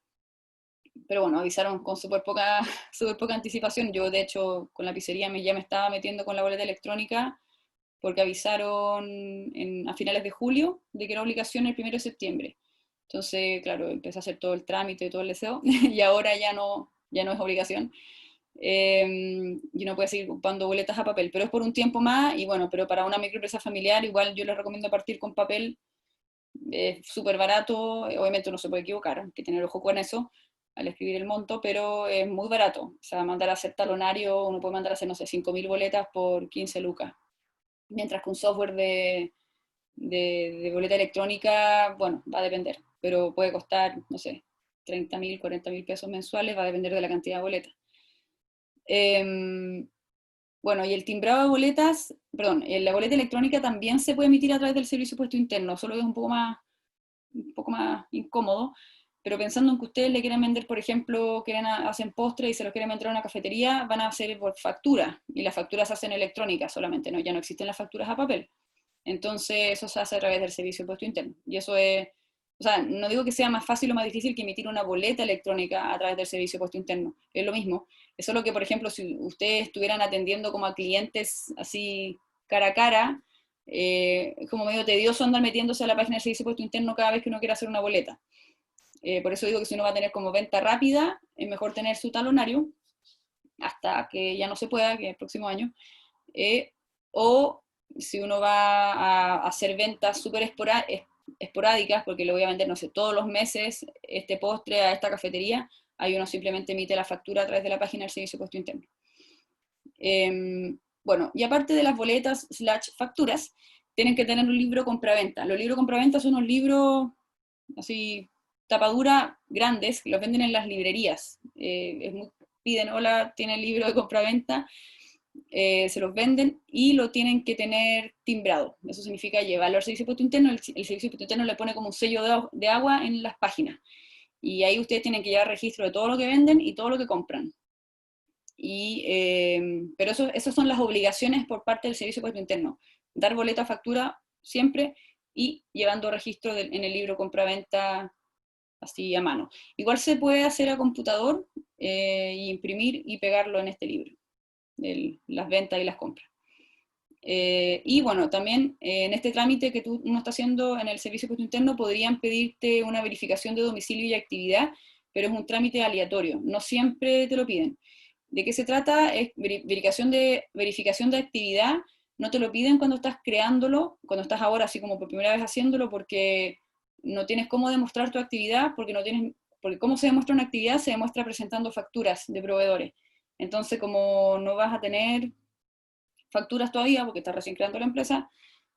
Pero bueno, avisaron con súper poca, súper poca anticipación. Yo, de hecho, con la pizzería ya me estaba metiendo con la boleta electrónica, porque avisaron a finales de julio de que era obligación el 1 de septiembre. Entonces, claro, empecé a hacer todo el trámite, todo el deseo, y ahora ya no es obligación. Y uno puede seguir ocupando boletas a papel, pero es por un tiempo más, y bueno, pero para una microempresa familiar, igual yo les recomiendo partir con papel, es súper barato, obviamente uno se puede equivocar, hay que tener ojo con eso al escribir el monto, pero es muy barato. O sea, mandar a hacer talonario, uno puede mandar a hacer, no sé, 5.000 boletas por 15 lucas. Mientras que un software de boleta electrónica, bueno, va a depender, pero puede costar, no sé, 30.000, 40.000 pesos mensuales, va a depender de la cantidad de boletas. Bueno, y el timbrado de boletas, perdón, la boleta electrónica también se puede emitir a través del servicio de puesto interno, solo que es un poco más incómodo, pero pensando en que ustedes le quieren vender, por ejemplo, hacen postre y se los quieren vender a una cafetería, van a hacer por factura, y las facturas se hacen electrónicas solamente, ¿no? Ya no existen las facturas a papel. Entonces eso se hace a través del servicio de puesto interno. Y eso es, o sea, no digo que sea más fácil o más difícil que emitir una boleta electrónica a través del servicio de puesto interno, es lo mismo. Es solo que, por ejemplo, si ustedes estuvieran atendiendo como a clientes así cara a cara, es como medio tedioso andar metiéndose a la página del Servicio de Impuesto Interno cada vez que uno quiere hacer una boleta. Por eso digo que si uno va a tener como venta rápida, es mejor tener su talonario, hasta que ya no se pueda, que el próximo año, o si uno va a hacer ventas súper esporádicas, porque le voy a vender, no sé, todos los meses este postre a esta cafetería, ahí uno simplemente emite la factura a través de la página del Servicio de Impuesto Interno. Bueno, y aparte de las boletas / facturas, tienen que tener un libro compraventa. Los libros compraventa son unos libros así, tapadura, grandes, que los venden en las librerías. Piden, hola, tiene el libro de compraventa, se los venden y lo tienen que tener timbrado. Eso significa llevarlo al Servicio de Impuesto Interno, el Servicio de Impuesto Interno le pone como un sello de agua en las páginas. Y ahí ustedes tienen que llevar registro de todo lo que venden y todo lo que compran. Pero esas son las obligaciones por parte del Servicio de Impuesto Interno. Dar boleta factura siempre y llevando registro en el libro compraventa así a mano. Igual se puede hacer a computador y imprimir y pegarlo en este libro, las ventas y las compras. Y bueno, también en este trámite que uno está haciendo en el Servicio de Impuesto Interno podrían pedirte una verificación de domicilio y actividad, pero es un trámite aleatorio, no siempre te lo piden. ¿De qué se trata? Es verificación de actividad, no te lo piden cuando estás creándolo, cuando estás ahora así como por primera vez haciéndolo, porque no tienes cómo demostrar tu actividad, porque cómo se demuestra una actividad, se demuestra presentando facturas de proveedores. Entonces, como no vas a tener facturas todavía, porque estás recién creando la empresa,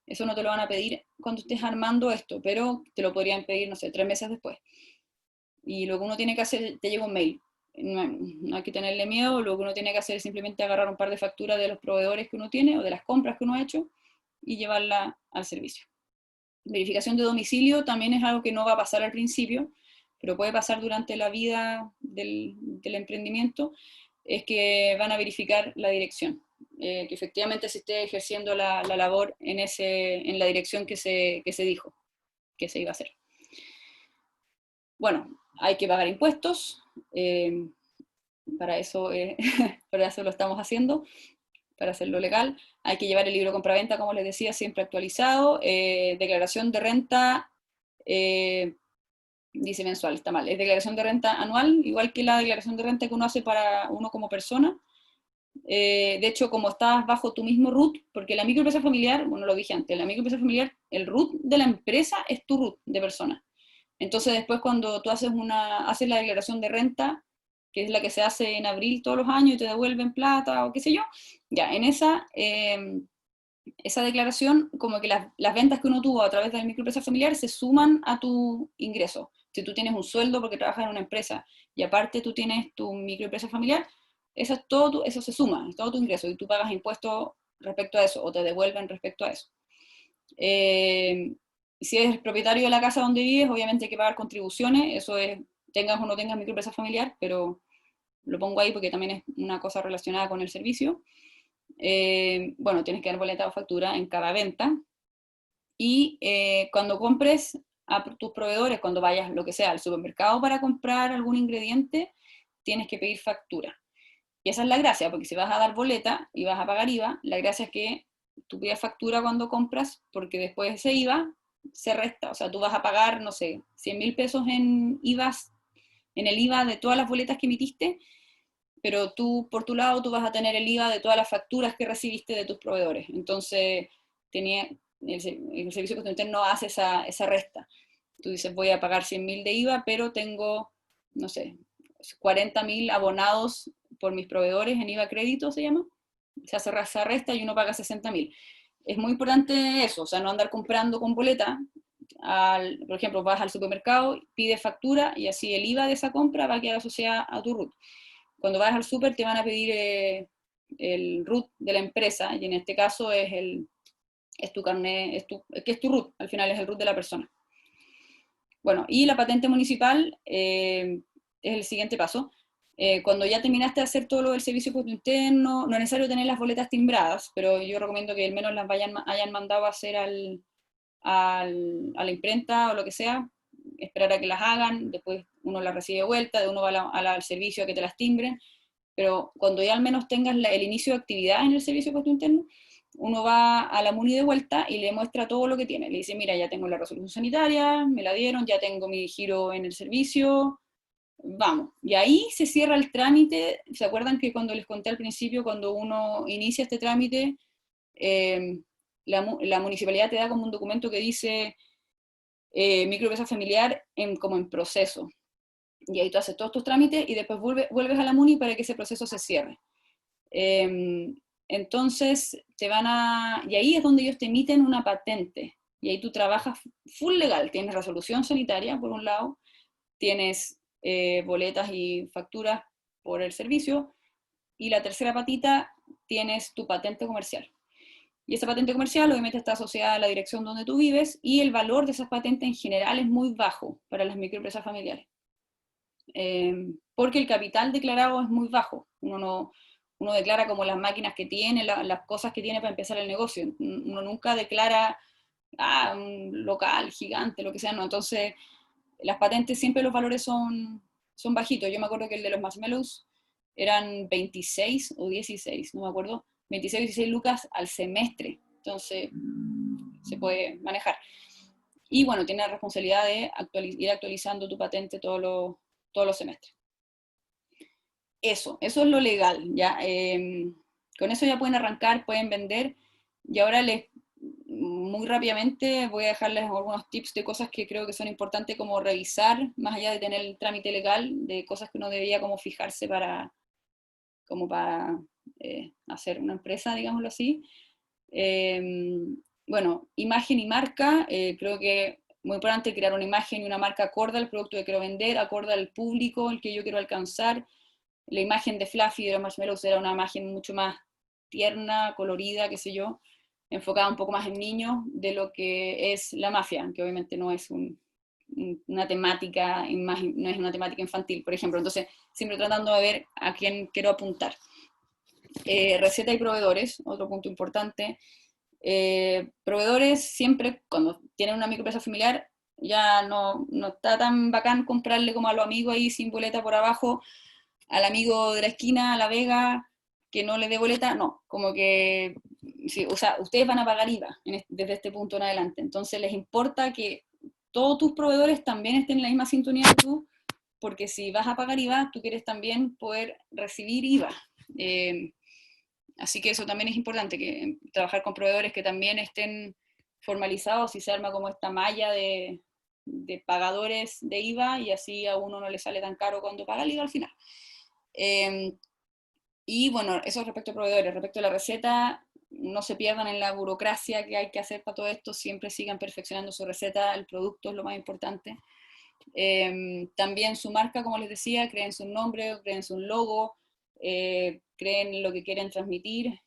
eso no te lo van a pedir cuando estés armando esto, pero te lo podrían pedir, no sé, 3 meses después. Y lo que uno tiene que hacer, te llega un mail. No hay que tenerle miedo, lo que uno tiene que hacer es simplemente agarrar un par de facturas de los proveedores que uno tiene o de las compras que uno ha hecho y llevarla al servicio. Verificación de domicilio también es algo que no va a pasar al principio, pero puede pasar durante la vida del emprendimiento, es que van a verificar la dirección, que efectivamente se esté ejerciendo la labor en la dirección que se dijo que se iba a hacer. Bueno, hay que pagar impuestos, para eso lo estamos haciendo, para hacerlo legal. Hay que llevar el libro compraventa, como les decía, siempre actualizado. Declaración de renta, dice mensual, está mal. Es declaración de renta anual, igual que la declaración de renta que uno hace para uno como persona. De hecho, como estás bajo tu mismo root, porque la microempresa familiar, bueno, lo dije antes, la microempresa familiar, el root de la empresa es tu root de persona. Entonces después cuando tú haces la declaración de renta, que es la que se hace en abril todos los años y te devuelven plata o qué sé yo, ya, en esa declaración, como que las ventas que uno tuvo a través de la microempresa familiar se suman a tu ingreso. Si tú tienes un sueldo porque trabajas en una empresa y aparte tú tienes tu microempresa familiar, eso se suma, es todo tu ingreso y tú pagas impuestos respecto a eso o te devuelven respecto a eso. Si eres el propietario de la casa donde vives, obviamente hay que pagar contribuciones, eso es, tengas o no tengas microempresa familiar, pero lo pongo ahí porque también es una cosa relacionada con el servicio. Bueno, tienes que dar boleta o factura en cada venta. Y cuando compres a tus proveedores, cuando vayas, lo que sea, al supermercado para comprar algún ingrediente, tienes que pedir factura. Y esa es la gracia, porque si vas a dar boleta y vas a pagar IVA, la gracia es que tú pidas factura cuando compras, porque después ese IVA se resta, o sea, tú vas a pagar, no sé, 100.000 pesos en el IVA de todas las boletas que emitiste, pero tú, por tu lado, tú vas a tener el IVA de todas las facturas que recibiste de tus proveedores. Entonces, el Servicio de Impuesto Interno hace esa resta. Tú dices, voy a pagar 100.000 de IVA, pero tengo, no sé, 40.000 abonados por mis proveedores en IVA crédito, se llama. Se hace esa resta y uno paga 60.000. Es muy importante eso, o sea, no andar comprando con boleta. Por ejemplo, vas al supermercado, pides factura y así el IVA de esa compra va a quedar asociada a tu RUT. Cuando vas al súper te van a pedir el RUT de la empresa, y en este caso es tu carnet, que es tu RUT, al final es el RUT de la persona. Bueno, y la patente municipal es el siguiente paso. Cuando ya terminaste de hacer todo lo del servicio de impuesto interno, no es necesario tener las boletas timbradas, pero yo recomiendo que al menos las hayan mandado a hacer a la imprenta o lo que sea, esperar a que las hagan, después uno las recibe de vuelta, de uno va al servicio a que te las timbren, pero cuando ya al menos tengas el inicio de actividad en el servicio de impuesto interno, uno va a la MUNI de vuelta y le muestra todo lo que tiene. Le dice, mira, ya tengo la resolución sanitaria, me la dieron, ya tengo mi giro en el servicio, vamos. Y ahí se cierra el trámite. ¿Se acuerdan que cuando les conté al principio, cuando uno inicia este trámite, la municipalidad te da como un documento que dice microempresa familiar como en proceso? Y ahí tú haces todos tus trámites y después vuelves a la MUNI para que ese proceso se cierre. Entonces, y ahí es donde ellos te emiten una patente, y ahí tú trabajas full legal, tienes resolución sanitaria por un lado, tienes boletas y facturas por el servicio, y la tercera patita, tienes tu patente comercial. Y esa patente comercial obviamente está asociada a la dirección donde tú vives, y el valor de esas patentes en general es muy bajo para las microempresas familiares. Porque el capital declarado es muy bajo. Uno declara como las máquinas que tiene, las cosas que tiene para empezar el negocio. Uno nunca declara un local gigante, lo que sea, no. Entonces, las patentes siempre los valores son bajitos. Yo me acuerdo que el de los marshmallows eran 26 o 16, no me acuerdo, 26 o 16 lucas al semestre. Entonces, se puede manejar. Y bueno, tiene la responsabilidad de ir actualizando tu patente todos los semestres. Eso es lo legal, ¿ya? Con eso ya pueden arrancar, pueden vender, y ahora muy rápidamente voy a dejarles algunos tips de cosas que creo que son importantes como revisar, más allá de tener el trámite legal, de cosas que uno debería como fijarse como para hacer una empresa, digámoslo así. Bueno, imagen y marca, creo que muy importante crear una imagen y una marca acorde al producto que quiero vender, acorde al público el que yo quiero alcanzar. La imagen de Fluffy de los marshmallows era una imagen mucho más tierna, colorida, qué sé yo, enfocada un poco más en niños de lo que es la mafia, que obviamente no es una temática, no es una temática infantil, por ejemplo. Entonces, siempre tratando de ver a quién quiero apuntar. Receta y proveedores, otro punto importante. Proveedores, siempre cuando tienen una microempresa familiar, ya no está tan bacán comprarle como a los amigos ahí sin boleta por abajo, al amigo de la esquina, a la Vega, que no le dé boleta, no, como que, sí, o sea, ustedes van a pagar IVA desde este punto en adelante, entonces les importa que todos tus proveedores también estén en la misma sintonía que tú, porque si vas a pagar IVA, tú quieres también poder recibir IVA. Así que eso también es importante, que trabajar con proveedores que también estén formalizados y se arma como esta malla de pagadores de IVA, y así a uno no le sale tan caro cuando paga el IVA al final. Y bueno, eso respecto a proveedores. Respecto a la receta, no se pierdan en la burocracia que hay que hacer para todo esto, siempre sigan perfeccionando su receta, el producto es lo más importante. También su marca, como les decía, creen su nombre, creen su logo, creen lo que quieren transmitir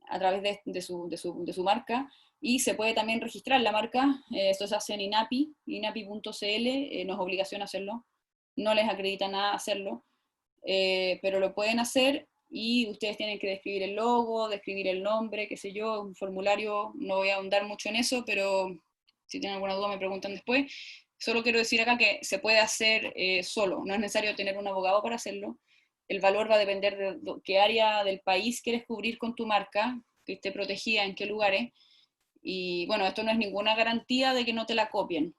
a través de su marca, y se puede también registrar la marca. Esto se hace en INAPI, inapi.cl, no es obligación hacerlo, no les acredita nada hacerlo, pero lo pueden hacer, y ustedes tienen que describir el logo, describir el nombre, qué sé yo, un formulario. No voy a ahondar mucho en eso, pero si tienen alguna duda me preguntan después. Solo quiero decir acá que se puede hacer solo, no es necesario tener un abogado para hacerlo. El valor va a depender de qué área del país quieres cubrir con tu marca, que esté protegida, en qué lugares. Y bueno, esto no es ninguna garantía de que no te la copien,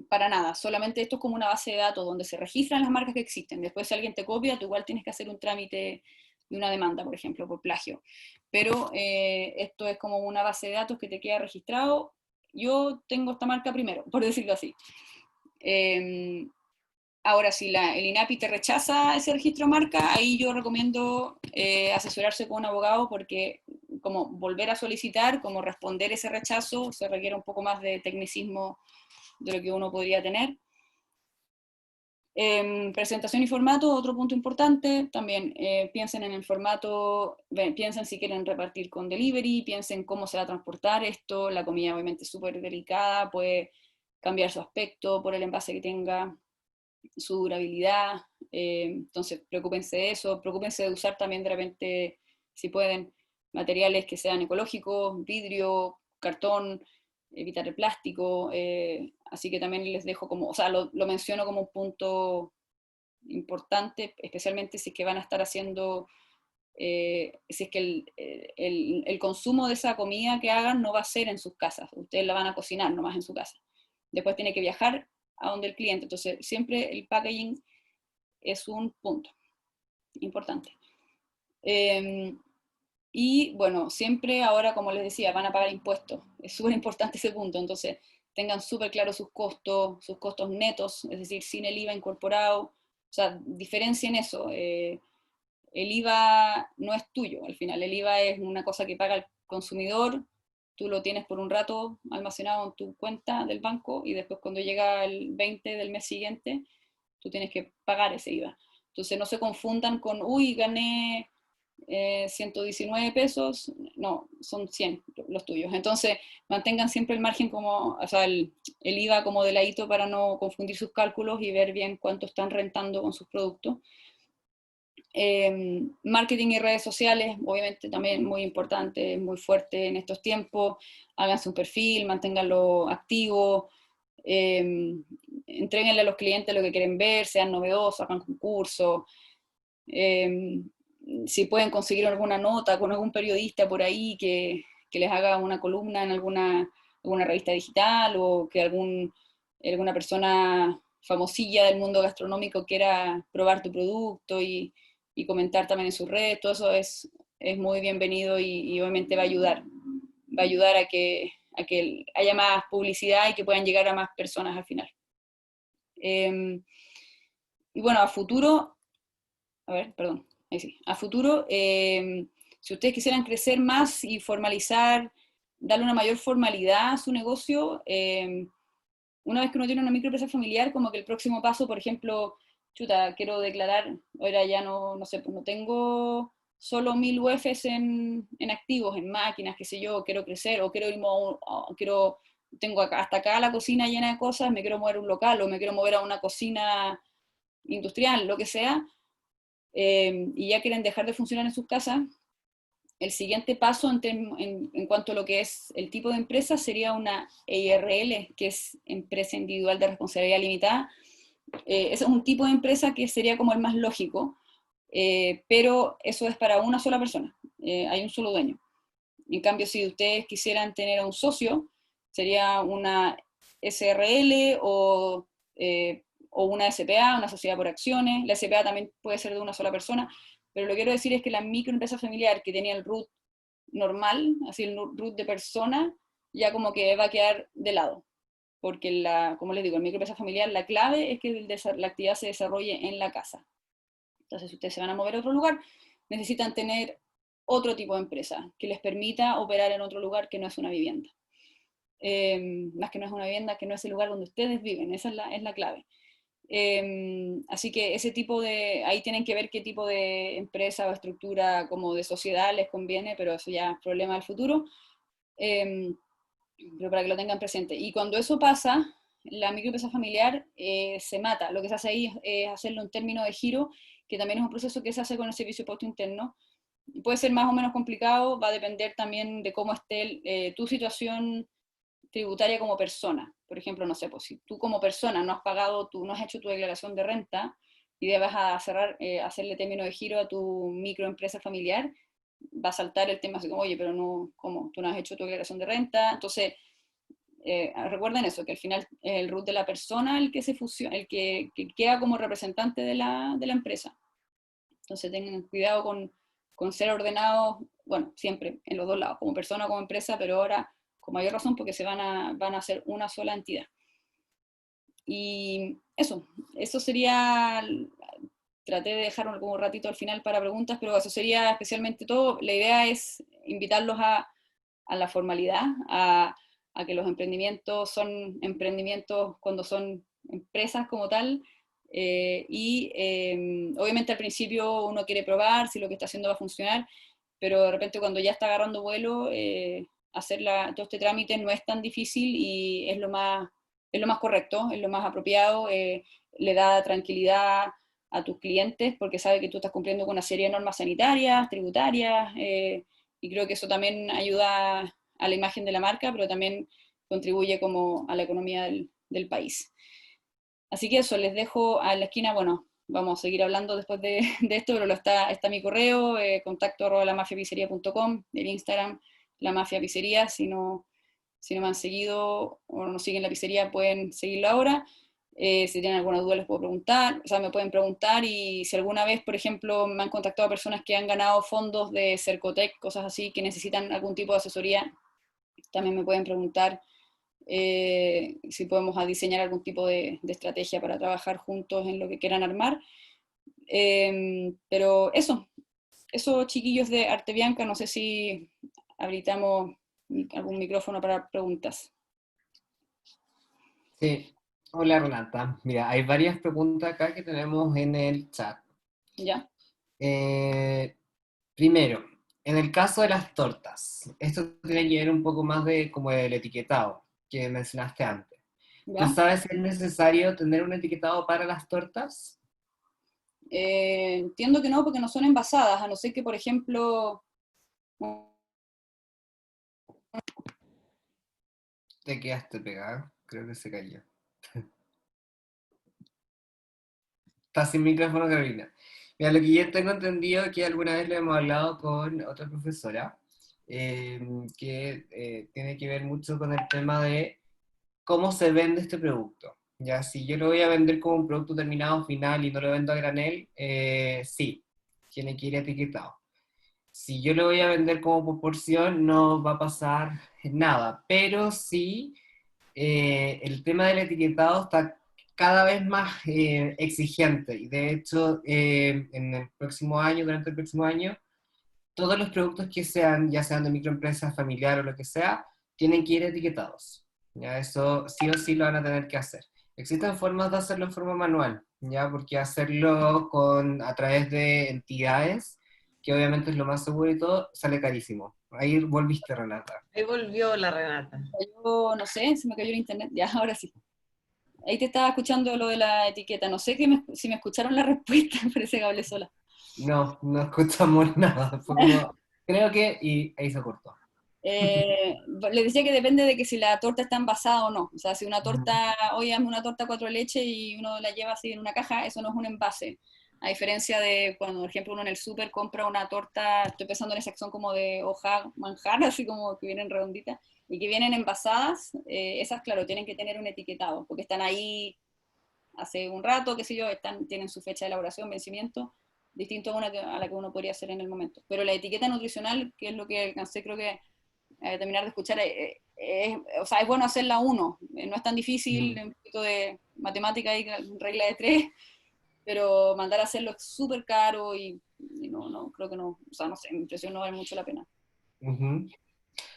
para nada, solamente esto es como una base de datos donde se registran las marcas que existen. Después, si alguien te copia, tú igual tienes que hacer un trámite de una demanda, por ejemplo, por plagio. Pero esto es como una base de datos que te queda registrado. Yo tengo esta marca primero, por decirlo así. Ahora, si el INAPI te rechaza ese registro de marca, ahí yo recomiendo asesorarse con un abogado, porque como volver a solicitar, como responder ese rechazo, se requiere un poco más de tecnicismo de lo que uno podría tener. Presentación y formato, otro punto importante, también piensen en el formato, piensen si quieren repartir con delivery, piensen cómo se va a transportar esto. La comida obviamente es súper delicada, puede cambiar su aspecto por el envase que tenga, su durabilidad, entonces preocúpense de eso, preocúpense de usar también de repente, si pueden, materiales que sean ecológicos, vidrio, cartón, evitar el plástico, así que también les dejo como, o sea, lo menciono como un punto importante, especialmente si es que van a estar haciendo si es que el consumo de esa comida que hagan no va a ser en sus casas, ustedes la van a cocinar nomás en su casa. Después tiene que viajar a donde el cliente, entonces siempre el packaging es un punto importante. Y bueno, siempre ahora, como les decía, van a pagar impuestos, es súper importante ese punto, entonces tengan súper claros sus costos netos, es decir, sin el IVA incorporado, o sea, diferencien eso. El IVA no es tuyo, al final, el IVA es una cosa que paga el consumidor, tú lo tienes por un rato almacenado en tu cuenta del banco y después cuando llega el 20 del mes siguiente, tú tienes que pagar ese IVA. Entonces no se confundan con, uy, gané 119 pesos, no, son 100 los tuyos. Entonces mantengan siempre el margen como, o sea, el IVA como de ladito para no confundir sus cálculos y ver bien cuánto están rentando con sus productos. Marketing y redes sociales, obviamente también muy importante, muy fuerte en estos tiempos. Háganse un perfil, manténganlo activo, entréguenle a los clientes lo que quieren ver, sean novedosos, hagan concursos. Si pueden conseguir alguna nota con algún periodista por ahí que les haga una columna en alguna revista digital o que alguna persona famosilla del mundo gastronómico quiera probar tu producto y comentar también en sus redes, todo eso es muy bienvenido y obviamente va a ayudar a que haya más publicidad y que puedan llegar a más personas al final. Y bueno, a futuro, a ver, perdón, ahí sí, a futuro, si ustedes quisieran crecer más y formalizar, darle una mayor formalidad a su negocio, una vez que uno tiene una microempresa familiar, como que el próximo paso, por ejemplo, chuta, quiero declarar, ahora ya no sé, pues no tengo solo 1000 UFs en activos, en máquinas, qué sé yo, quiero crecer, o quiero irme tengo hasta acá la cocina llena de cosas, me quiero mover a un local, o me quiero mover a una cocina industrial, lo que sea, y ya quieren dejar de funcionar en sus casas, el siguiente paso en cuanto a lo que es el tipo de empresa sería una EIRL, que es Empresa Individual de Responsabilidad Limitada. Ese es un tipo de empresa que sería como el más lógico, pero eso es para una sola persona, hay un solo dueño. En cambio, si ustedes quisieran tener a un socio, sería una SRL o una SPA, una sociedad por acciones. La SPA también puede ser de una sola persona, pero lo que quiero decir es que la microempresa familiar que tenía el root normal, así el root de persona, ya como que va a quedar de lado. Porque, como les digo, en microempresa familiar la clave es que la actividad se desarrolle en la casa. Entonces, si ustedes se van a mover a otro lugar, necesitan tener otro tipo de empresa que les permita operar en otro lugar que no es una vivienda. Más que no es una vivienda, que no es el lugar donde ustedes viven, esa es la clave. Así que ahí tienen que ver qué tipo de empresa o estructura como de sociedad les conviene, pero eso ya es problema del futuro, pero para que lo tengan presente. Y cuando eso pasa, la microempresa familiar se mata. Lo que se hace ahí es hacerlo en término de giro, que también es un proceso que se hace con el servicio de impuesto interno. Puede ser más o menos complicado, va a depender también de cómo esté tu situación tributaria como persona. Por ejemplo, no sé, pues si tú como persona no has pagado, no has hecho tu declaración de renta y debes hacerle término de giro a tu microempresa familiar, va a saltar el tema así como, oye, pero no, ¿cómo? Tú no has hecho tu declaración de renta. Entonces, recuerden eso, que al final es el root de la persona el que se fusiona, que queda como representante de la empresa. Entonces tengan cuidado con ser ordenados, bueno, siempre, en los dos lados, como persona o como empresa, pero ahora con mayor razón porque van a ser una sola entidad. Y eso sería, traté de dejar un ratito al final para preguntas, pero eso sería especialmente todo. La idea es invitarlos a la formalidad, a que los emprendimientos son emprendimientos cuando son empresas como tal, obviamente al principio uno quiere probar si lo que está haciendo va a funcionar, pero de repente cuando ya está agarrando vuelo, hacer todo este trámite no es tan difícil y es lo más correcto, es lo más apropiado, le da tranquilidad a tus clientes porque sabe que tú estás cumpliendo con una serie de normas sanitarias, tributarias, y creo que eso también ayuda a la imagen de la marca, pero también contribuye como a la economía del país. Así que eso, les dejo a la esquina, bueno, vamos a seguir hablando después de esto, pero está mi correo, contacto@lamafiapizzeria.com, el Instagram, La Mafia Pizzería, si no me han seguido o no siguen la pizzería, pueden seguirlo ahora. Si tienen alguna duda les puedo preguntar, o sea, me pueden preguntar, y si alguna vez, por ejemplo, me han contactado personas que han ganado fondos de Cercotec, cosas así, que necesitan algún tipo de asesoría, también me pueden preguntar si podemos diseñar algún tipo de estrategia para trabajar juntos en lo que quieran armar. Pero eso, chiquillos de Arte Bianca, no sé si habilitamos algún micrófono para preguntas. Sí, hola Renata. Mira, hay varias preguntas acá que tenemos en el chat. ¿Ya? Eh, Primero, en el caso de las tortas, esto tiene que ver un poco más de como del etiquetado que mencionaste antes. ¿Tú ¿Ya? sabes si es necesario tener un etiquetado para las tortas? Entiendo que no, porque no son envasadas, a no ser que, por ejemplo, Te quedaste pegada, creo que se cayó. Está sin micrófono, Carolina. Mira, lo que yo tengo entendido es que alguna vez lo hemos hablado con otra profesora, que tiene que ver mucho con el tema de cómo se vende este producto. Ya, si yo lo voy a vender como un producto terminado final y no lo vendo a granel, sí, tiene que ir etiquetado. Si yo lo voy a vender como por porción, no va a pasar nada, pero sí, el tema del etiquetado está cada vez más exigente, y de hecho en el próximo año, durante el próximo año, todos los productos que sean, ya sean de microempresas, familiar o lo que sea, tienen que ir etiquetados. Ya eso sí o sí lo van a tener que hacer. Existen formas de hacerlo en forma manual, ya, porque hacerlo a través de entidades, que obviamente es lo más seguro y todo, sale carísimo. Ahí volviste, Renata. Ahí volvió la Renata. yo no sé, se me cayó el internet, ya, ahora sí. Ahí te estaba escuchando lo de la etiqueta, no sé si me escucharon la respuesta, parece que hablé sola. No, no escuchamos nada. Fue como, creo que, y ahí se cortó. Le decía que depende de que si la torta está envasada o no. O sea, si una Ujú. torta, oye, hazme una torta cuatro leches y uno la lleva así en una caja, eso no es un envase. A diferencia de cuando, por ejemplo, uno en el súper compra una torta, estoy pensando en esa que son como de hoja manjar, así como que vienen redonditas, y que vienen envasadas, esas, claro, tienen que tener un etiquetado, porque están ahí hace un rato, qué sé yo, tienen su fecha de elaboración, vencimiento, distinto a a la que uno podría hacer en el momento. Pero la etiqueta nutricional, que es lo que alcancé, creo que terminar de escuchar, o sea, es bueno hacerla uno, no es tan difícil, Mm. un poquito de matemática y regla de tres, pero mandar a hacerlo es súper caro y no, creo que no, o sea, no sé, mi impresión no vale mucho la pena. Ujú.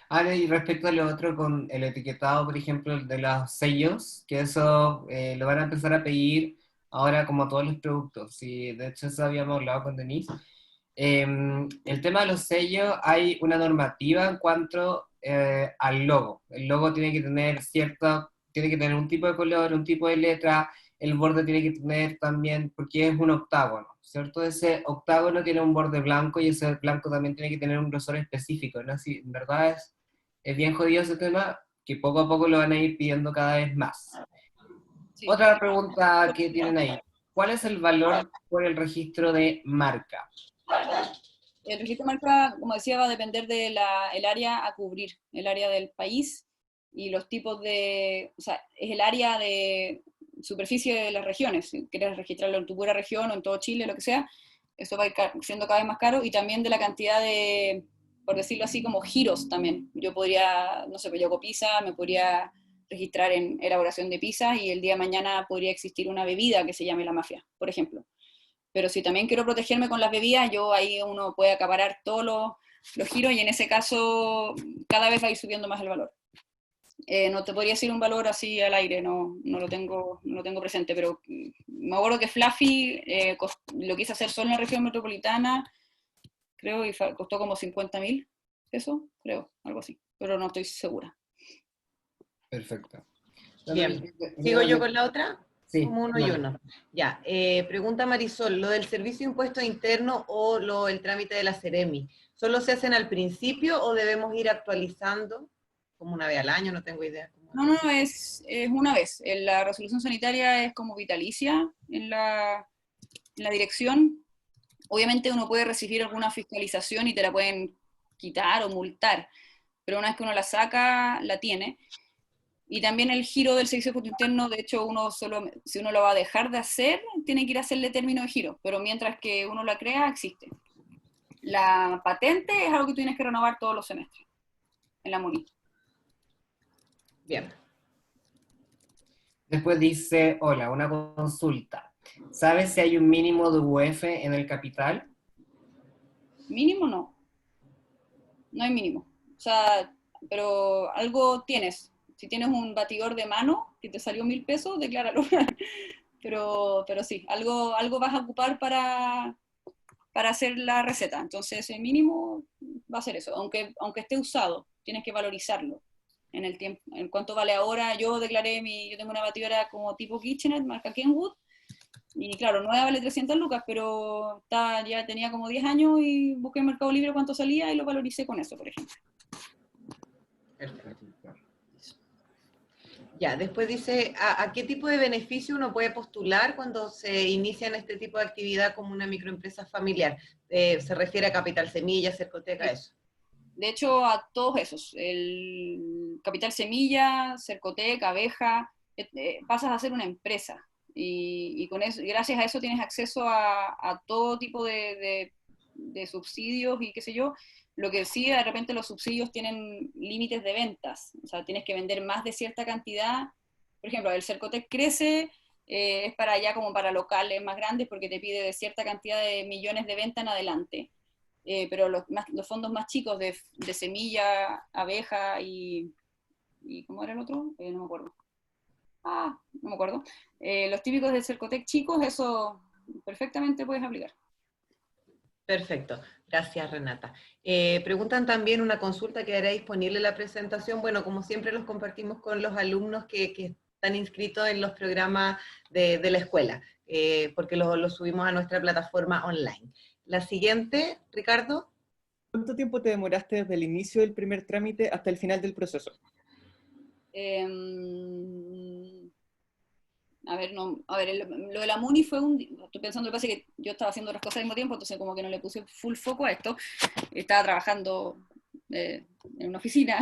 Ahora, y respecto a lo otro con el etiquetado, por ejemplo, el de los sellos, que eso lo van a empezar a pedir ahora como todos los productos. Y de hecho eso habíamos hablado con Denise. El tema de los sellos, hay una normativa en cuanto al logo. El logo tiene que tener un tipo de color, un tipo de letra, el borde tiene que tener también, porque es un octágono, ¿cierto? Ese octágono tiene un borde blanco y ese blanco también tiene que tener un grosor específico, ¿no? Sí, en verdad es bien jodido ese tema, que poco a poco lo van a ir pidiendo cada vez más. Sí. Otra pregunta que tienen ahí, ¿cuál es el valor por el registro de marca? El registro de marca, como decía, va a depender del el área a cubrir, el área del país y los tipos o sea, es el área de superficie de las regiones. Si quieres registrarlo en tu pura región o en todo Chile, lo que sea, eso va a ir siendo cada vez más caro, y también de la cantidad de, por decirlo así, como giros también. Yo podría, no sé, pues yo hago pizza, me podría registrar en elaboración de pizza, y el día de mañana podría existir una bebida que se llame la mafia, por ejemplo. Pero si también quiero protegerme con las bebidas, yo ahí uno puede acaparar todos los giros, y en ese caso cada vez va a ir subiendo más el valor. No te podría decir un valor así al aire, no lo tengo presente, pero me acuerdo que Fluffy lo quise hacer solo en la región metropolitana, creo, y costó como 50.000 pesos, creo, algo así, pero no estoy segura. Perfecto. Bien. ¿Sigo Mira, yo con la otra? sí, Como uno y dale. uno. Ya. Pregunta Marisol, ¿lo del servicio de impuesto interno o el trámite de la Ceremi, solo se hacen al principio o debemos ir actualizando como una vez al año? No tengo idea cómo es. No, es una vez. La resolución sanitaria es como vitalicia en la dirección, obviamente uno puede recibir alguna fiscalización y te la pueden quitar o multar, pero una vez que uno la saca, la tiene. Y también el giro del servicio de impuesto interno, de hecho, si uno lo va a dejar de hacer, tiene que ir a hacerle término de giro, pero mientras que uno la crea, existe. La patente es algo que tú tienes que renovar todos los semestres en la MUNI. Bien. Después dice, hola, una consulta. ¿Sabes si hay un mínimo de UF en el capital? Mínimo no. No hay mínimo. O sea, pero algo tienes. Si tienes un batidor de mano que te salió 1.000 pesos, decláralo. pero sí, algo vas a ocupar para hacer la receta. Entonces, el mínimo va a ser eso. Aunque esté usado, tienes que valorizarlo en el tiempo. En cuánto vale ahora, yo tengo una batidora como tipo KitchenAid, marca Kenwood, y claro, nueva vale 300 lucas, pero ya tenía como 10 años y busqué en Mercado Libre cuánto salía y lo valoricé con eso, por ejemplo. Perfecto. Ya, después dice, ¿a qué tipo de beneficio uno puede postular cuando se inicia en este tipo de actividad como una microempresa familiar? ¿Se refiere a Capital Semilla, Cercoteca, eso? De hecho, a todos esos, el Capital Semilla, Cercotec, Abeja, pasas a ser una empresa. Y con eso, gracias a eso tienes acceso a todo tipo de subsidios y qué sé yo. Lo que sí, de repente los subsidios tienen límites de ventas. O sea, tienes que vender más de cierta cantidad. Por ejemplo, el Cercotec crece, es para allá como para locales más grandes porque te pide de cierta cantidad de millones de ventas en adelante. Pero los fondos más chicos de semilla, abeja y ¿cómo era el otro? No me acuerdo. No me acuerdo. Los típicos del Cercotec chicos, eso perfectamente puedes aplicar. Perfecto, gracias Renata. Preguntan también una consulta que hará disponible en la presentación. Bueno, como siempre los compartimos con los alumnos que están inscritos en los programas de la escuela, porque los subimos a nuestra plataforma online. La siguiente, Ricardo. ¿Cuánto tiempo te demoraste desde el inicio del primer trámite hasta el final del proceso? Lo de la MUNI fue estoy pensando, lo que pasa es que yo estaba haciendo otras cosas al mismo tiempo, entonces como que no le puse full foco a esto, estaba trabajando en una oficina,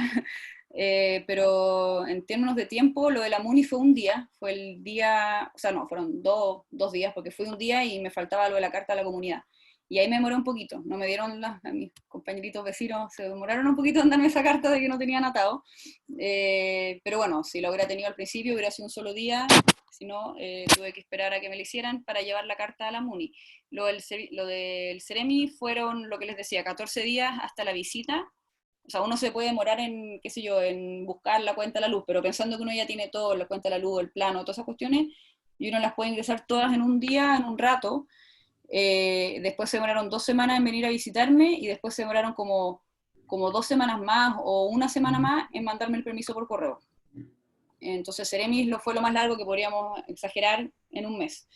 pero en términos de tiempo, lo de la MUNI fue un día, fue el día, o sea, no, fueron dos días, porque fue un día y me faltaba lo de la carta a la comunidad. Y ahí me demoré un poquito, no me dieron a mis compañeritos vecinos, se demoraron un poquito en darme esa carta de que no tenían atado, pero bueno, si lo hubiera tenido al principio, hubiera sido un solo día, si no, tuve que esperar a que me lo hicieran para llevar la carta a la MUNI. Lo del Ceremi fueron, lo que les decía, 14 días hasta la visita. O sea, uno se puede demorar en, qué sé yo, en buscar la cuenta de la luz, pero pensando que uno ya tiene todo, la cuenta de la luz, el plano, todas esas cuestiones, y uno las puede ingresar todas en un día, en un rato. Después se demoraron 2 semanas en venir a visitarme y después se demoraron como 2 semanas más o una semana más en mandarme el permiso por correo. Entonces Ceremis fue lo más largo que podríamos exagerar en un mes.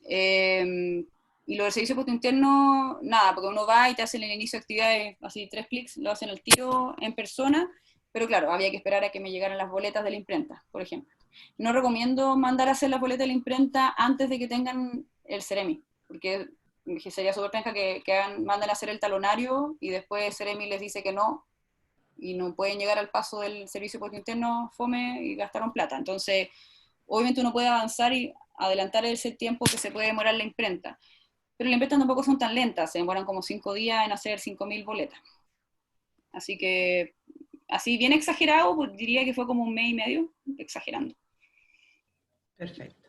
Y lo del servicio de impuesto interno, nada, porque uno va y te hacen el inicio de actividades, así 3 clics, lo hacen al tiro en persona, pero claro, había que esperar a que me llegaran las boletas de la imprenta, por ejemplo. No recomiendo mandar a hacer las boletas de la imprenta antes de que tengan el Ceremi, porque sería súper penca que manden a hacer el talonario y después Ceremi les dice que no, y no pueden llegar al paso del servicio de impuesto interno, fome, y gastaron plata. Entonces, obviamente uno puede avanzar y adelantar ese tiempo que se puede demorar la imprenta. Pero las imprentas tampoco son tan lentas, se demoran como 5 días en hacer 5.000 boletas. Así que, así bien exagerado, pues diría que fue como 1 mes y medio, exagerando. Perfecto.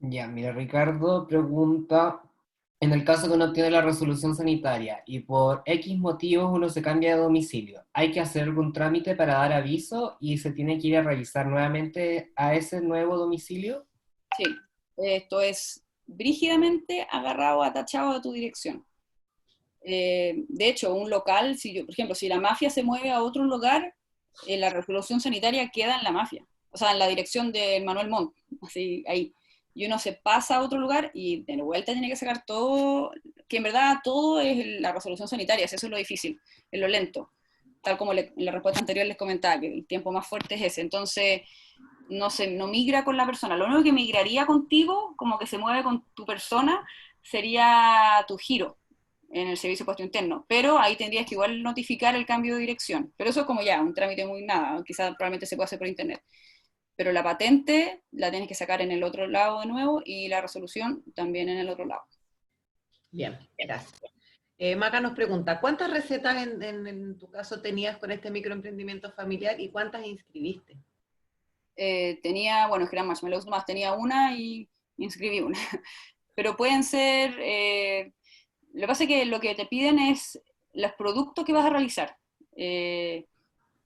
Ya, mira, Ricardo pregunta, en el caso que uno obtiene la resolución sanitaria y por X motivos uno se cambia de domicilio, ¿hay que hacer algún trámite para dar aviso y se tiene que ir a revisar nuevamente a ese nuevo domicilio? Sí, esto es brígidamente agarrado, atachado a tu dirección. De hecho, un local, por ejemplo, si la mafia se mueve a otro lugar, la resolución sanitaria queda en la mafia, o sea, en la dirección del Manuel Montt, así ahí. Y uno se pasa a otro lugar y de vuelta tiene que sacar todo, que en verdad todo es la resolución sanitaria, eso es lo difícil, es lo lento, tal como en la respuesta anterior les comentaba, que el tiempo más fuerte es ese. Entonces, no migra con la persona. Lo único que migraría contigo, como que se mueve con tu persona, sería tu giro en el servicio de impuesto interno, pero ahí tendrías que igual notificar el cambio de dirección. Pero eso es como ya, un trámite muy nada, quizás probablemente se puede hacer por internet. Pero la patente la tienes que sacar en el otro lado de nuevo y la resolución también en el otro lado. Bien, gracias. Maca nos pregunta, ¿cuántas recetas en tu caso tenías con este microemprendimiento familiar y cuántas inscribiste? Tenía, bueno, es que eran marshmallows más, tenía una y inscribí una. Pero pueden ser, lo que pasa es que lo que te piden es los productos que vas a realizar.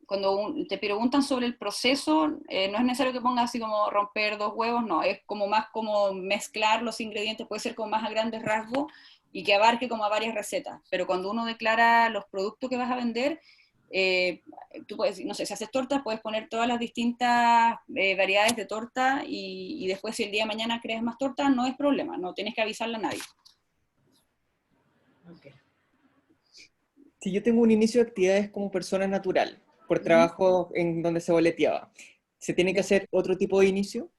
Cuando te preguntan sobre el proceso, no es necesario que pongas así como romper 2 huevos, no, es como más como mezclar los ingredientes, puede ser como más a grandes rasgos y que abarque como a varias recetas. Pero cuando uno declara los productos que vas a vender, eh, tú puedes, no sé, si haces tortas, puedes poner todas las distintas variedades de torta y después si el día de mañana creas más tortas, no es problema, no tienes que avisarle a nadie. Okay. Si yo tengo un inicio de actividades como persona natural, por Ujú. trabajo en donde se boleteaba, ¿se tiene que hacer otro tipo de inicio?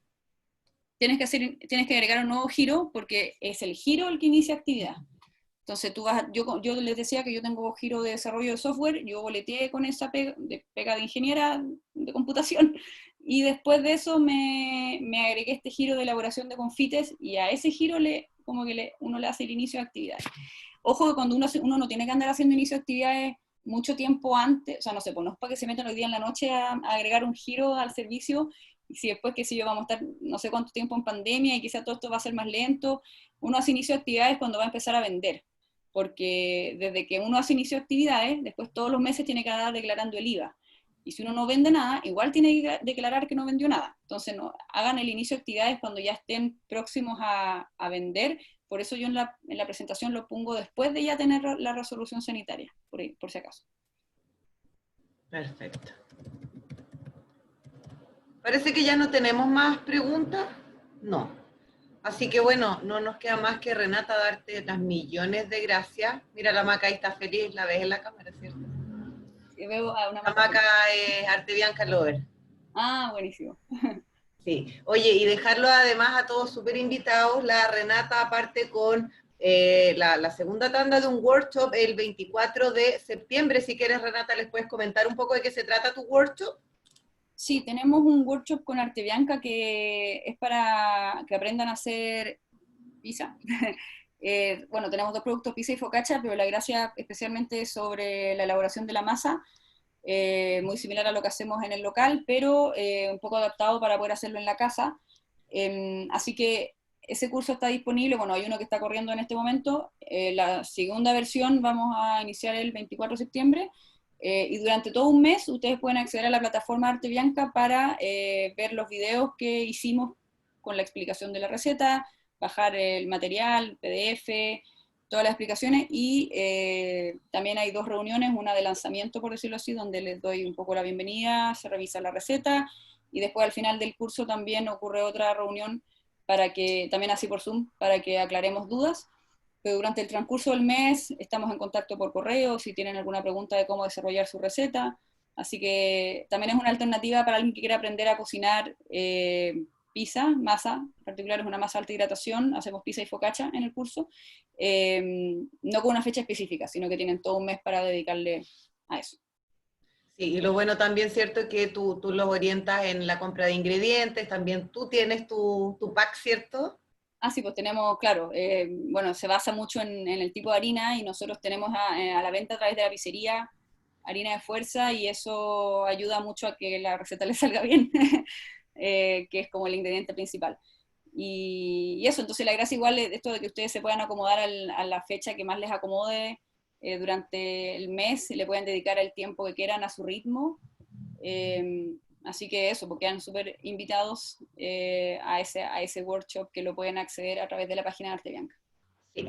Tienes que agregar un nuevo giro porque es el giro el que inicia actividad. Entonces yo les decía que yo tengo giro de desarrollo de software, yo boleteé con esa pega de ingeniera de computación y después de eso me agregué este giro de elaboración de confites y a ese giro uno le hace el inicio de actividades. Ojo que cuando uno no tiene que andar haciendo inicio de actividades mucho tiempo antes, o sea, no sé, pues no es para que se metan hoy día en la noche a agregar un giro al servicio, y si después, qué sé yo, vamos a estar no sé cuánto tiempo en pandemia y quizá todo esto va a ser más lento, uno hace inicio de actividades cuando va a empezar a vender, porque desde que uno hace inicio de actividades, después todos los meses tiene que andar declarando el IVA. Y si uno no vende nada, igual tiene que declarar que no vendió nada. Entonces, no, hagan el inicio de actividades cuando ya estén próximos a vender. Por eso yo en la presentación lo pongo después de ya tener la resolución sanitaria, por si acaso. Perfecto. Parece que ya no tenemos más preguntas. No. Así que bueno, no nos queda más que Renata darte las millones de gracias. Mira, la Maca ahí está feliz, la ves en la cámara, ¿cierto? Veo a una La Maca Maca feliz. es Artebianca Lover. Ah, buenísimo. Sí. Oye, y dejarlo además a todos súper invitados, la Renata aparte con la segunda tanda de un workshop el 24 de septiembre. Si quieres, Renata, les puedes comentar un poco de qué se trata tu workshop. Sí, tenemos un workshop con Artebianca que es para que aprendan a hacer pizza. Bueno, tenemos 2 productos, pizza y focaccia, pero la gracia especialmente es sobre la elaboración de la masa, muy similar a lo que hacemos en el local, pero un poco adaptado para poder hacerlo en la casa. Así que ese curso está disponible, bueno, hay uno que está corriendo en este momento, la segunda versión vamos a iniciar el 24 de septiembre, y durante todo un mes ustedes pueden acceder a la plataforma Arte Bianca para ver los videos que hicimos con la explicación de la receta, bajar el material, PDF, todas las explicaciones, y también hay 2 reuniones, una de lanzamiento, por decirlo así, donde les doy un poco la bienvenida, se revisa la receta, y después al final del curso también ocurre otra reunión para que, también así por Zoom, para que aclaremos dudas. Pero durante el transcurso del mes estamos en contacto por correo, si tienen alguna pregunta de cómo desarrollar su receta. Así que también es una alternativa para alguien que quiera aprender a cocinar pizza, masa, en particular es una masa alta hidratación, hacemos pizza y focaccia en el curso, no con una fecha específica, sino que tienen todo un mes para dedicarle a eso. Sí, y lo bueno también, ¿cierto? Que tú los orientas en la compra de ingredientes, también tú tienes tu pack, ¿cierto? Ah, sí, pues tenemos, claro, bueno, se basa mucho en el tipo de harina y nosotros tenemos a la venta a través de la pizzería harina de fuerza y eso ayuda mucho a que la receta le salga bien, que es como el ingrediente principal. Y eso, entonces la gracia igual es esto de que ustedes se puedan acomodar a la fecha que más les acomode durante el mes, le pueden dedicar el tiempo que quieran a su ritmo. Así que eso, porque quedan súper invitados a ese workshop que lo pueden acceder a través de la página de Arte Bianca. Sí,